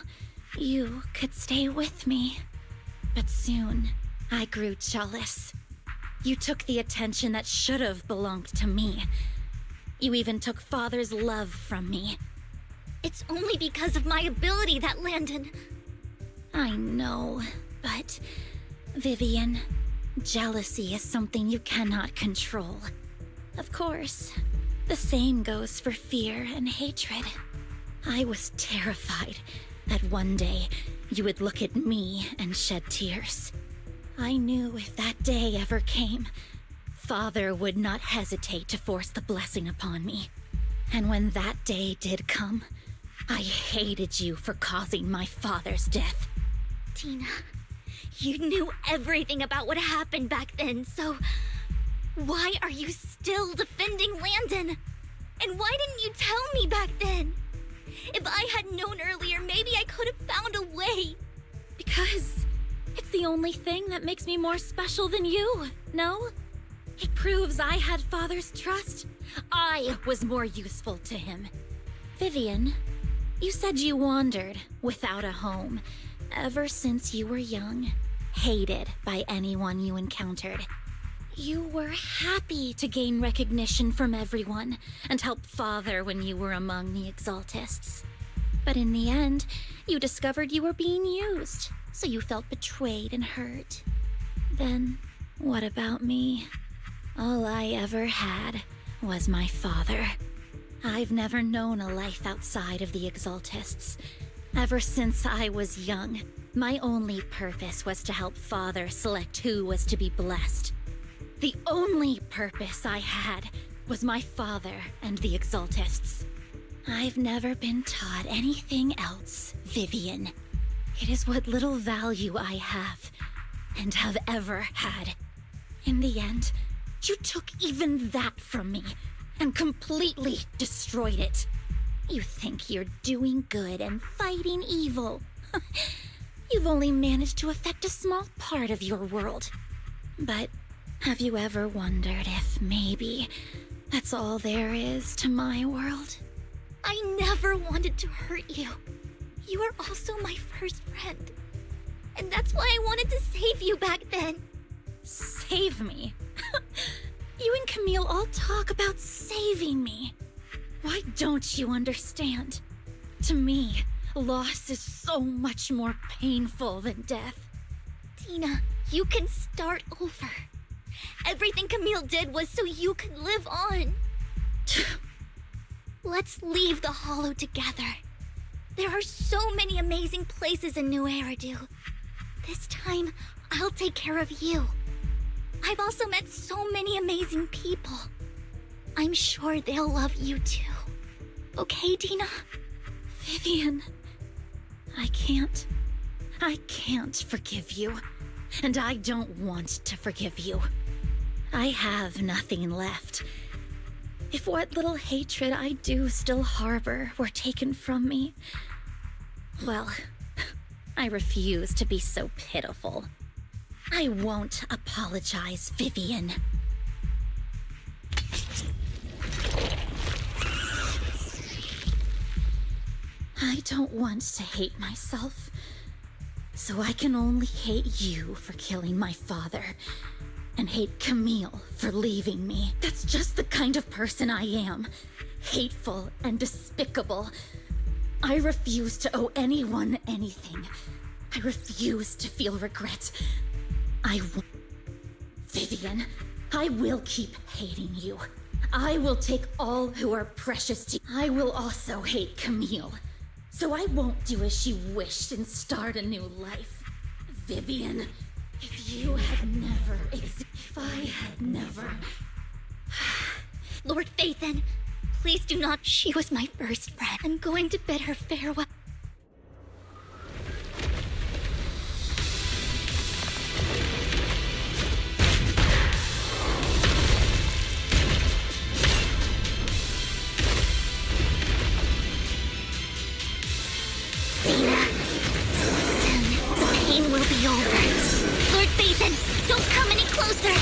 You could stay with me. But soon, I grew jealous. You took the attention that should have belonged to me. You even took Father's love from me. It's only because of my ability that Landon... I know, but... Vivian, jealousy is something you cannot control. Of course, the same goes for fear and hatred. I was terrified that one day you would look at me and shed tears. I knew if that day ever came, Father would not hesitate to force the blessing upon me. And when that day did come, I hated you for causing my father's death. Tina, you knew everything about what happened back then, so... why are you still defending Landon? And why didn't you tell me back then? If I had known earlier, maybe I could have found a way. Because it's the only thing that makes me more special than you, no? It proves I had Father's trust. I was more useful to him. Vivian, you said you wandered without a home ever since you were young, hated by anyone you encountered. You were happy to gain recognition from everyone and help Father when you were among the Exaltists. But in the end, you discovered you were being used, so you felt betrayed and hurt. Then, what about me? All I ever had was my father. I've never known a life outside of the Exaltists. Ever since I was young, my only purpose was to help Father select who was to be blessed. The only purpose I had was my father and the Exaltists. I've never been taught anything else, Vivian. It is what little value I have, and have ever had. In the end, you took even that from me, and completely destroyed it. You think you're doing good and fighting evil. You've only managed to affect a small part of your world. But have you ever wondered if maybe that's all there is to my world? I never wanted to hurt you. You were also my first friend. And that's why I wanted to save you back then. Save me? You and Camille all talk about saving me. Why don't you understand? To me, loss is so much more painful than death. Tina, you can start over. Everything Camille did was so you could live on. Let's leave the Hollow together. There are so many amazing places in New Eridu. This time, I'll take care of you. I've also met so many amazing people. I'm sure they'll love you too. Okay, Tina? Vivian, I can't forgive you. And I don't want to forgive you. I have nothing left. If what little hatred I do still harbor were taken from me, well, I refuse to be so pitiful. I won't apologize, Vivian. I don't want to hate myself, so I can only hate you for killing my father, and hate Camille for leaving me. That's just the kind of person I am. Hateful and despicable. I refuse to owe anyone anything. I refuse to feel regret. Vivian, I will keep hating you. I will take all who are precious to you. I will also hate Camille. So I won't do as she wished and start a new life. Vivian, if you had never if I had never... Lord Phaethon, please do not. She was my first friend. I'm going to bid her farewell. Tina, soon the pain will be over. Lord Phaethon, don't come any closer.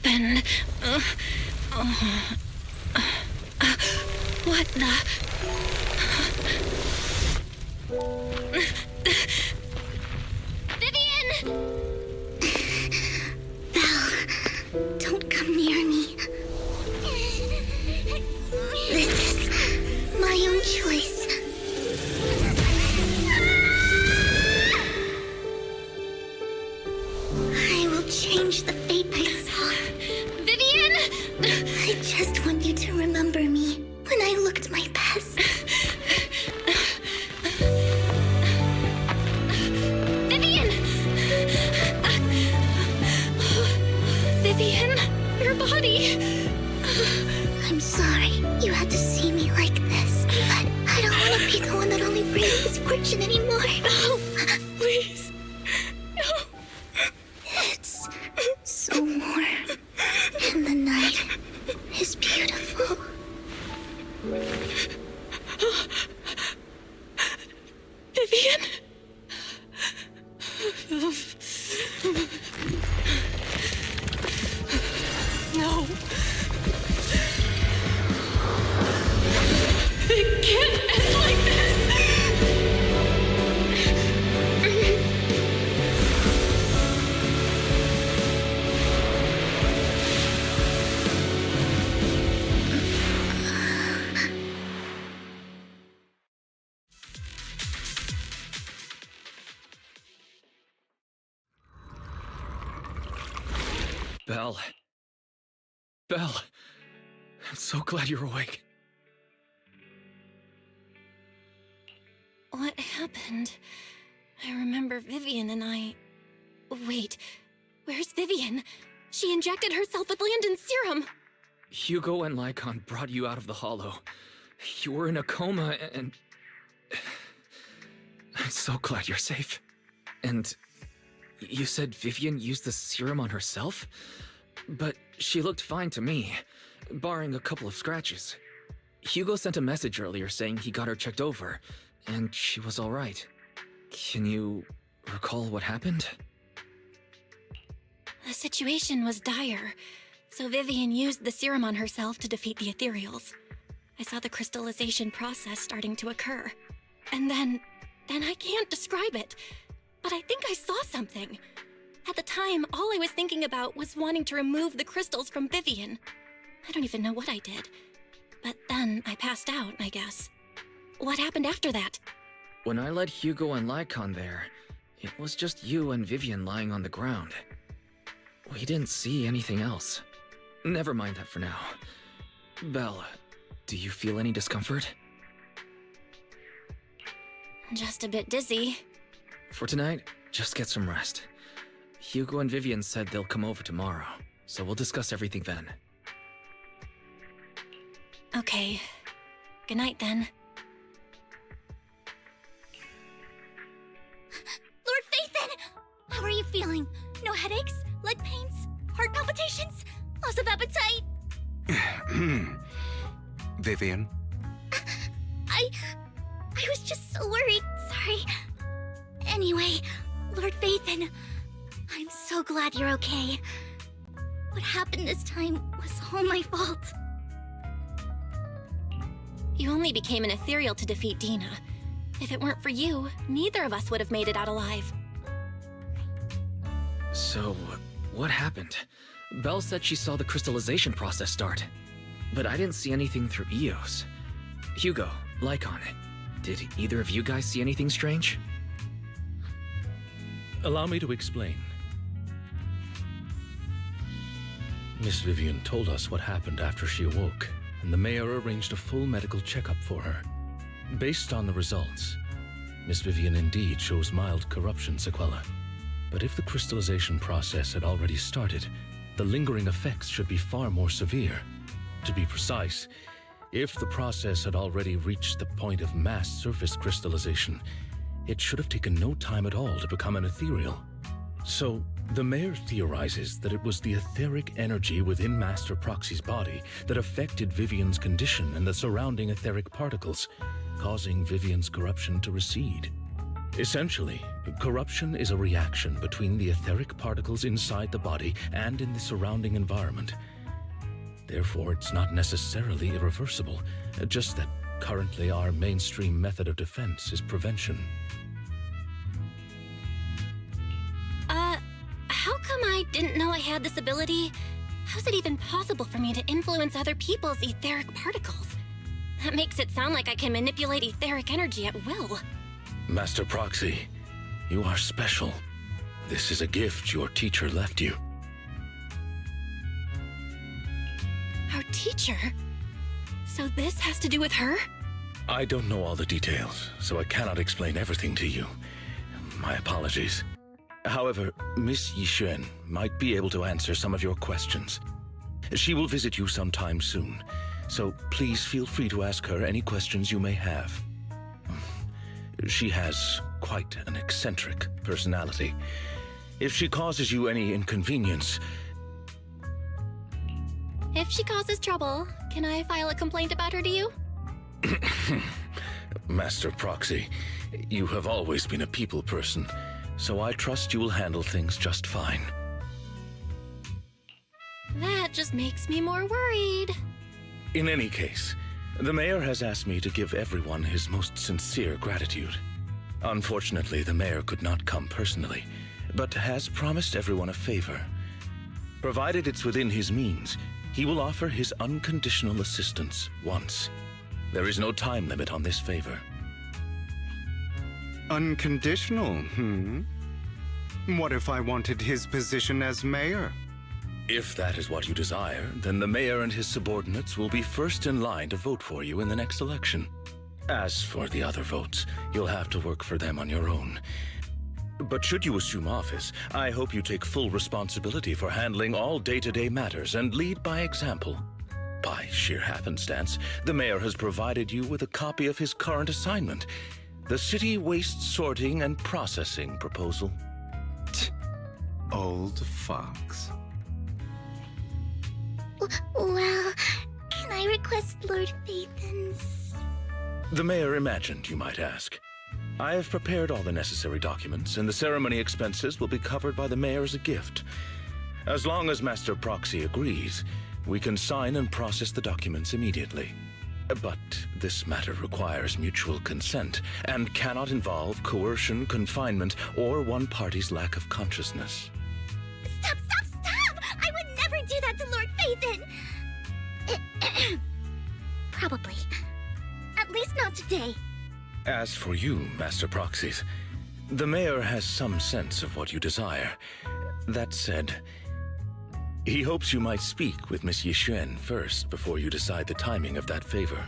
happened? What the? Vivian! Belle, don't come near me. This is my own choice. I will change the fate I saw. Vivian! I just want you to remember me when I looked my best. Vivian! Vivian, your body. I'm sorry you had to see me like this, but I don't want to be the one that only brings misfortune anymore. No, please. No. It's so warm, and the night is beautiful. Vivian? No. It can't end like this. Belle. Belle. I'm so glad you're awake. What happened? I remember Vivian and I... Wait, where's Vivian? She injected herself with Landon's serum. Hugo and Lycon brought you out of the Hollow. You were in a coma and... I'm so glad you're safe. And you said Vivian used the serum on herself? But she looked fine to me, barring a couple of scratches. Hugo sent a message earlier saying he got her checked over, and she was all right. Can you recall what happened? The situation was dire, so Vivian used the serum on herself to defeat the ethereals. I saw the crystallization process starting to occur. And then I can't describe it, but I think I saw something. At the time, all I was thinking about was wanting to remove the crystals from Vivian. I don't even know what I did. But then I passed out, I guess. What happened after that? When I led Hugo and Lycon there, it was just you and Vivian lying on the ground. We didn't see anything else. Never mind that for now. Belle, do you feel any discomfort? Just a bit dizzy. For tonight, just get some rest. Hugo and Vivian said they'll come over tomorrow, so we'll discuss everything then. Okay. Good night, then. Lord Phaethon! How are you feeling? No headaches? Leg pains? Heart palpitations? Loss of appetite? Vivian? I was just so worried. Sorry. Anyway, Lord Phaethon, I'm so glad you're okay. What happened this time was all my fault. You only became an ethereal to defeat Dina. If it weren't for you, neither of us would have made it out alive. So, what happened? Belle said she saw the crystallization process start, but I didn't see anything through Eos. Hugo, Lycon, did either of you guys see anything strange? Allow me to explain. Miss Vivian told us what happened after she awoke, and the mayor arranged a full medical checkup for her. Based on the results, Miss Vivian indeed shows mild corruption sequela. But if the crystallization process had already started, the lingering effects should be far more severe. To be precise, if the process had already reached the point of mass surface crystallization, it should have taken no time at all to become an ethereal. So, the mayor theorizes that it was the etheric energy within Master Proxy's body that affected Vivian's condition and the surrounding etheric particles, causing Vivian's corruption to recede. Essentially, corruption is a reaction between the etheric particles inside the body and in the surrounding environment. Therefore, it's not necessarily irreversible, just that currently our mainstream method of defense is prevention. How come I didn't know I had this ability? How's it even possible for me to influence other people's etheric particles? That makes it sound like I can manipulate etheric energy at will. Master Proxy, you are special. This is a gift your teacher left you. Our teacher? So this has to do with her? I don't know all the details, so I cannot explain everything to you. My apologies. However, Miss Yixuan might be able to answer some of your questions. She will visit you sometime soon, so please feel free to ask her any questions you may have. She has quite an eccentric personality. If she causes you any inconvenience... If she causes trouble, can I file a complaint about her to you? Master Proxy, you have always been a people person, so I trust you will handle things just fine. That just makes me more worried. In any case, the mayor has asked me to give everyone his most sincere gratitude. Unfortunately, the mayor could not come personally, but has promised everyone a favor. Provided it's within his means, he will offer his unconditional assistance once. There is no time limit on this favor. Unconditional, What if I wanted his position as mayor? If that is what you desire, then the mayor and his subordinates will be first in line to vote for you in the next election. As for the other votes, you'll have to work for them on your own. But should you assume office, I hope you take full responsibility for handling all day-to-day matters and lead by example. By sheer happenstance, the mayor has provided you with a copy of his current assignment, the City Waste Sorting and Processing proposal. Old fox. Well, can I request Lord Phaethon's... The mayor imagined you might ask. I have prepared all the necessary documents, and the ceremony expenses will be covered by the mayor as a gift. As long as Master Proxy agrees, we can sign and process the documents immediately. But this matter requires mutual consent and cannot involve coercion, confinement, or one party's lack of consciousness. Stop! I would never do that to Lord Phaethon! Probably. At least not today. As for you, Master Proxies, the mayor has some sense of what you desire. That said, he hopes you might speak with Miss Yixuan first before you decide the timing of that favor.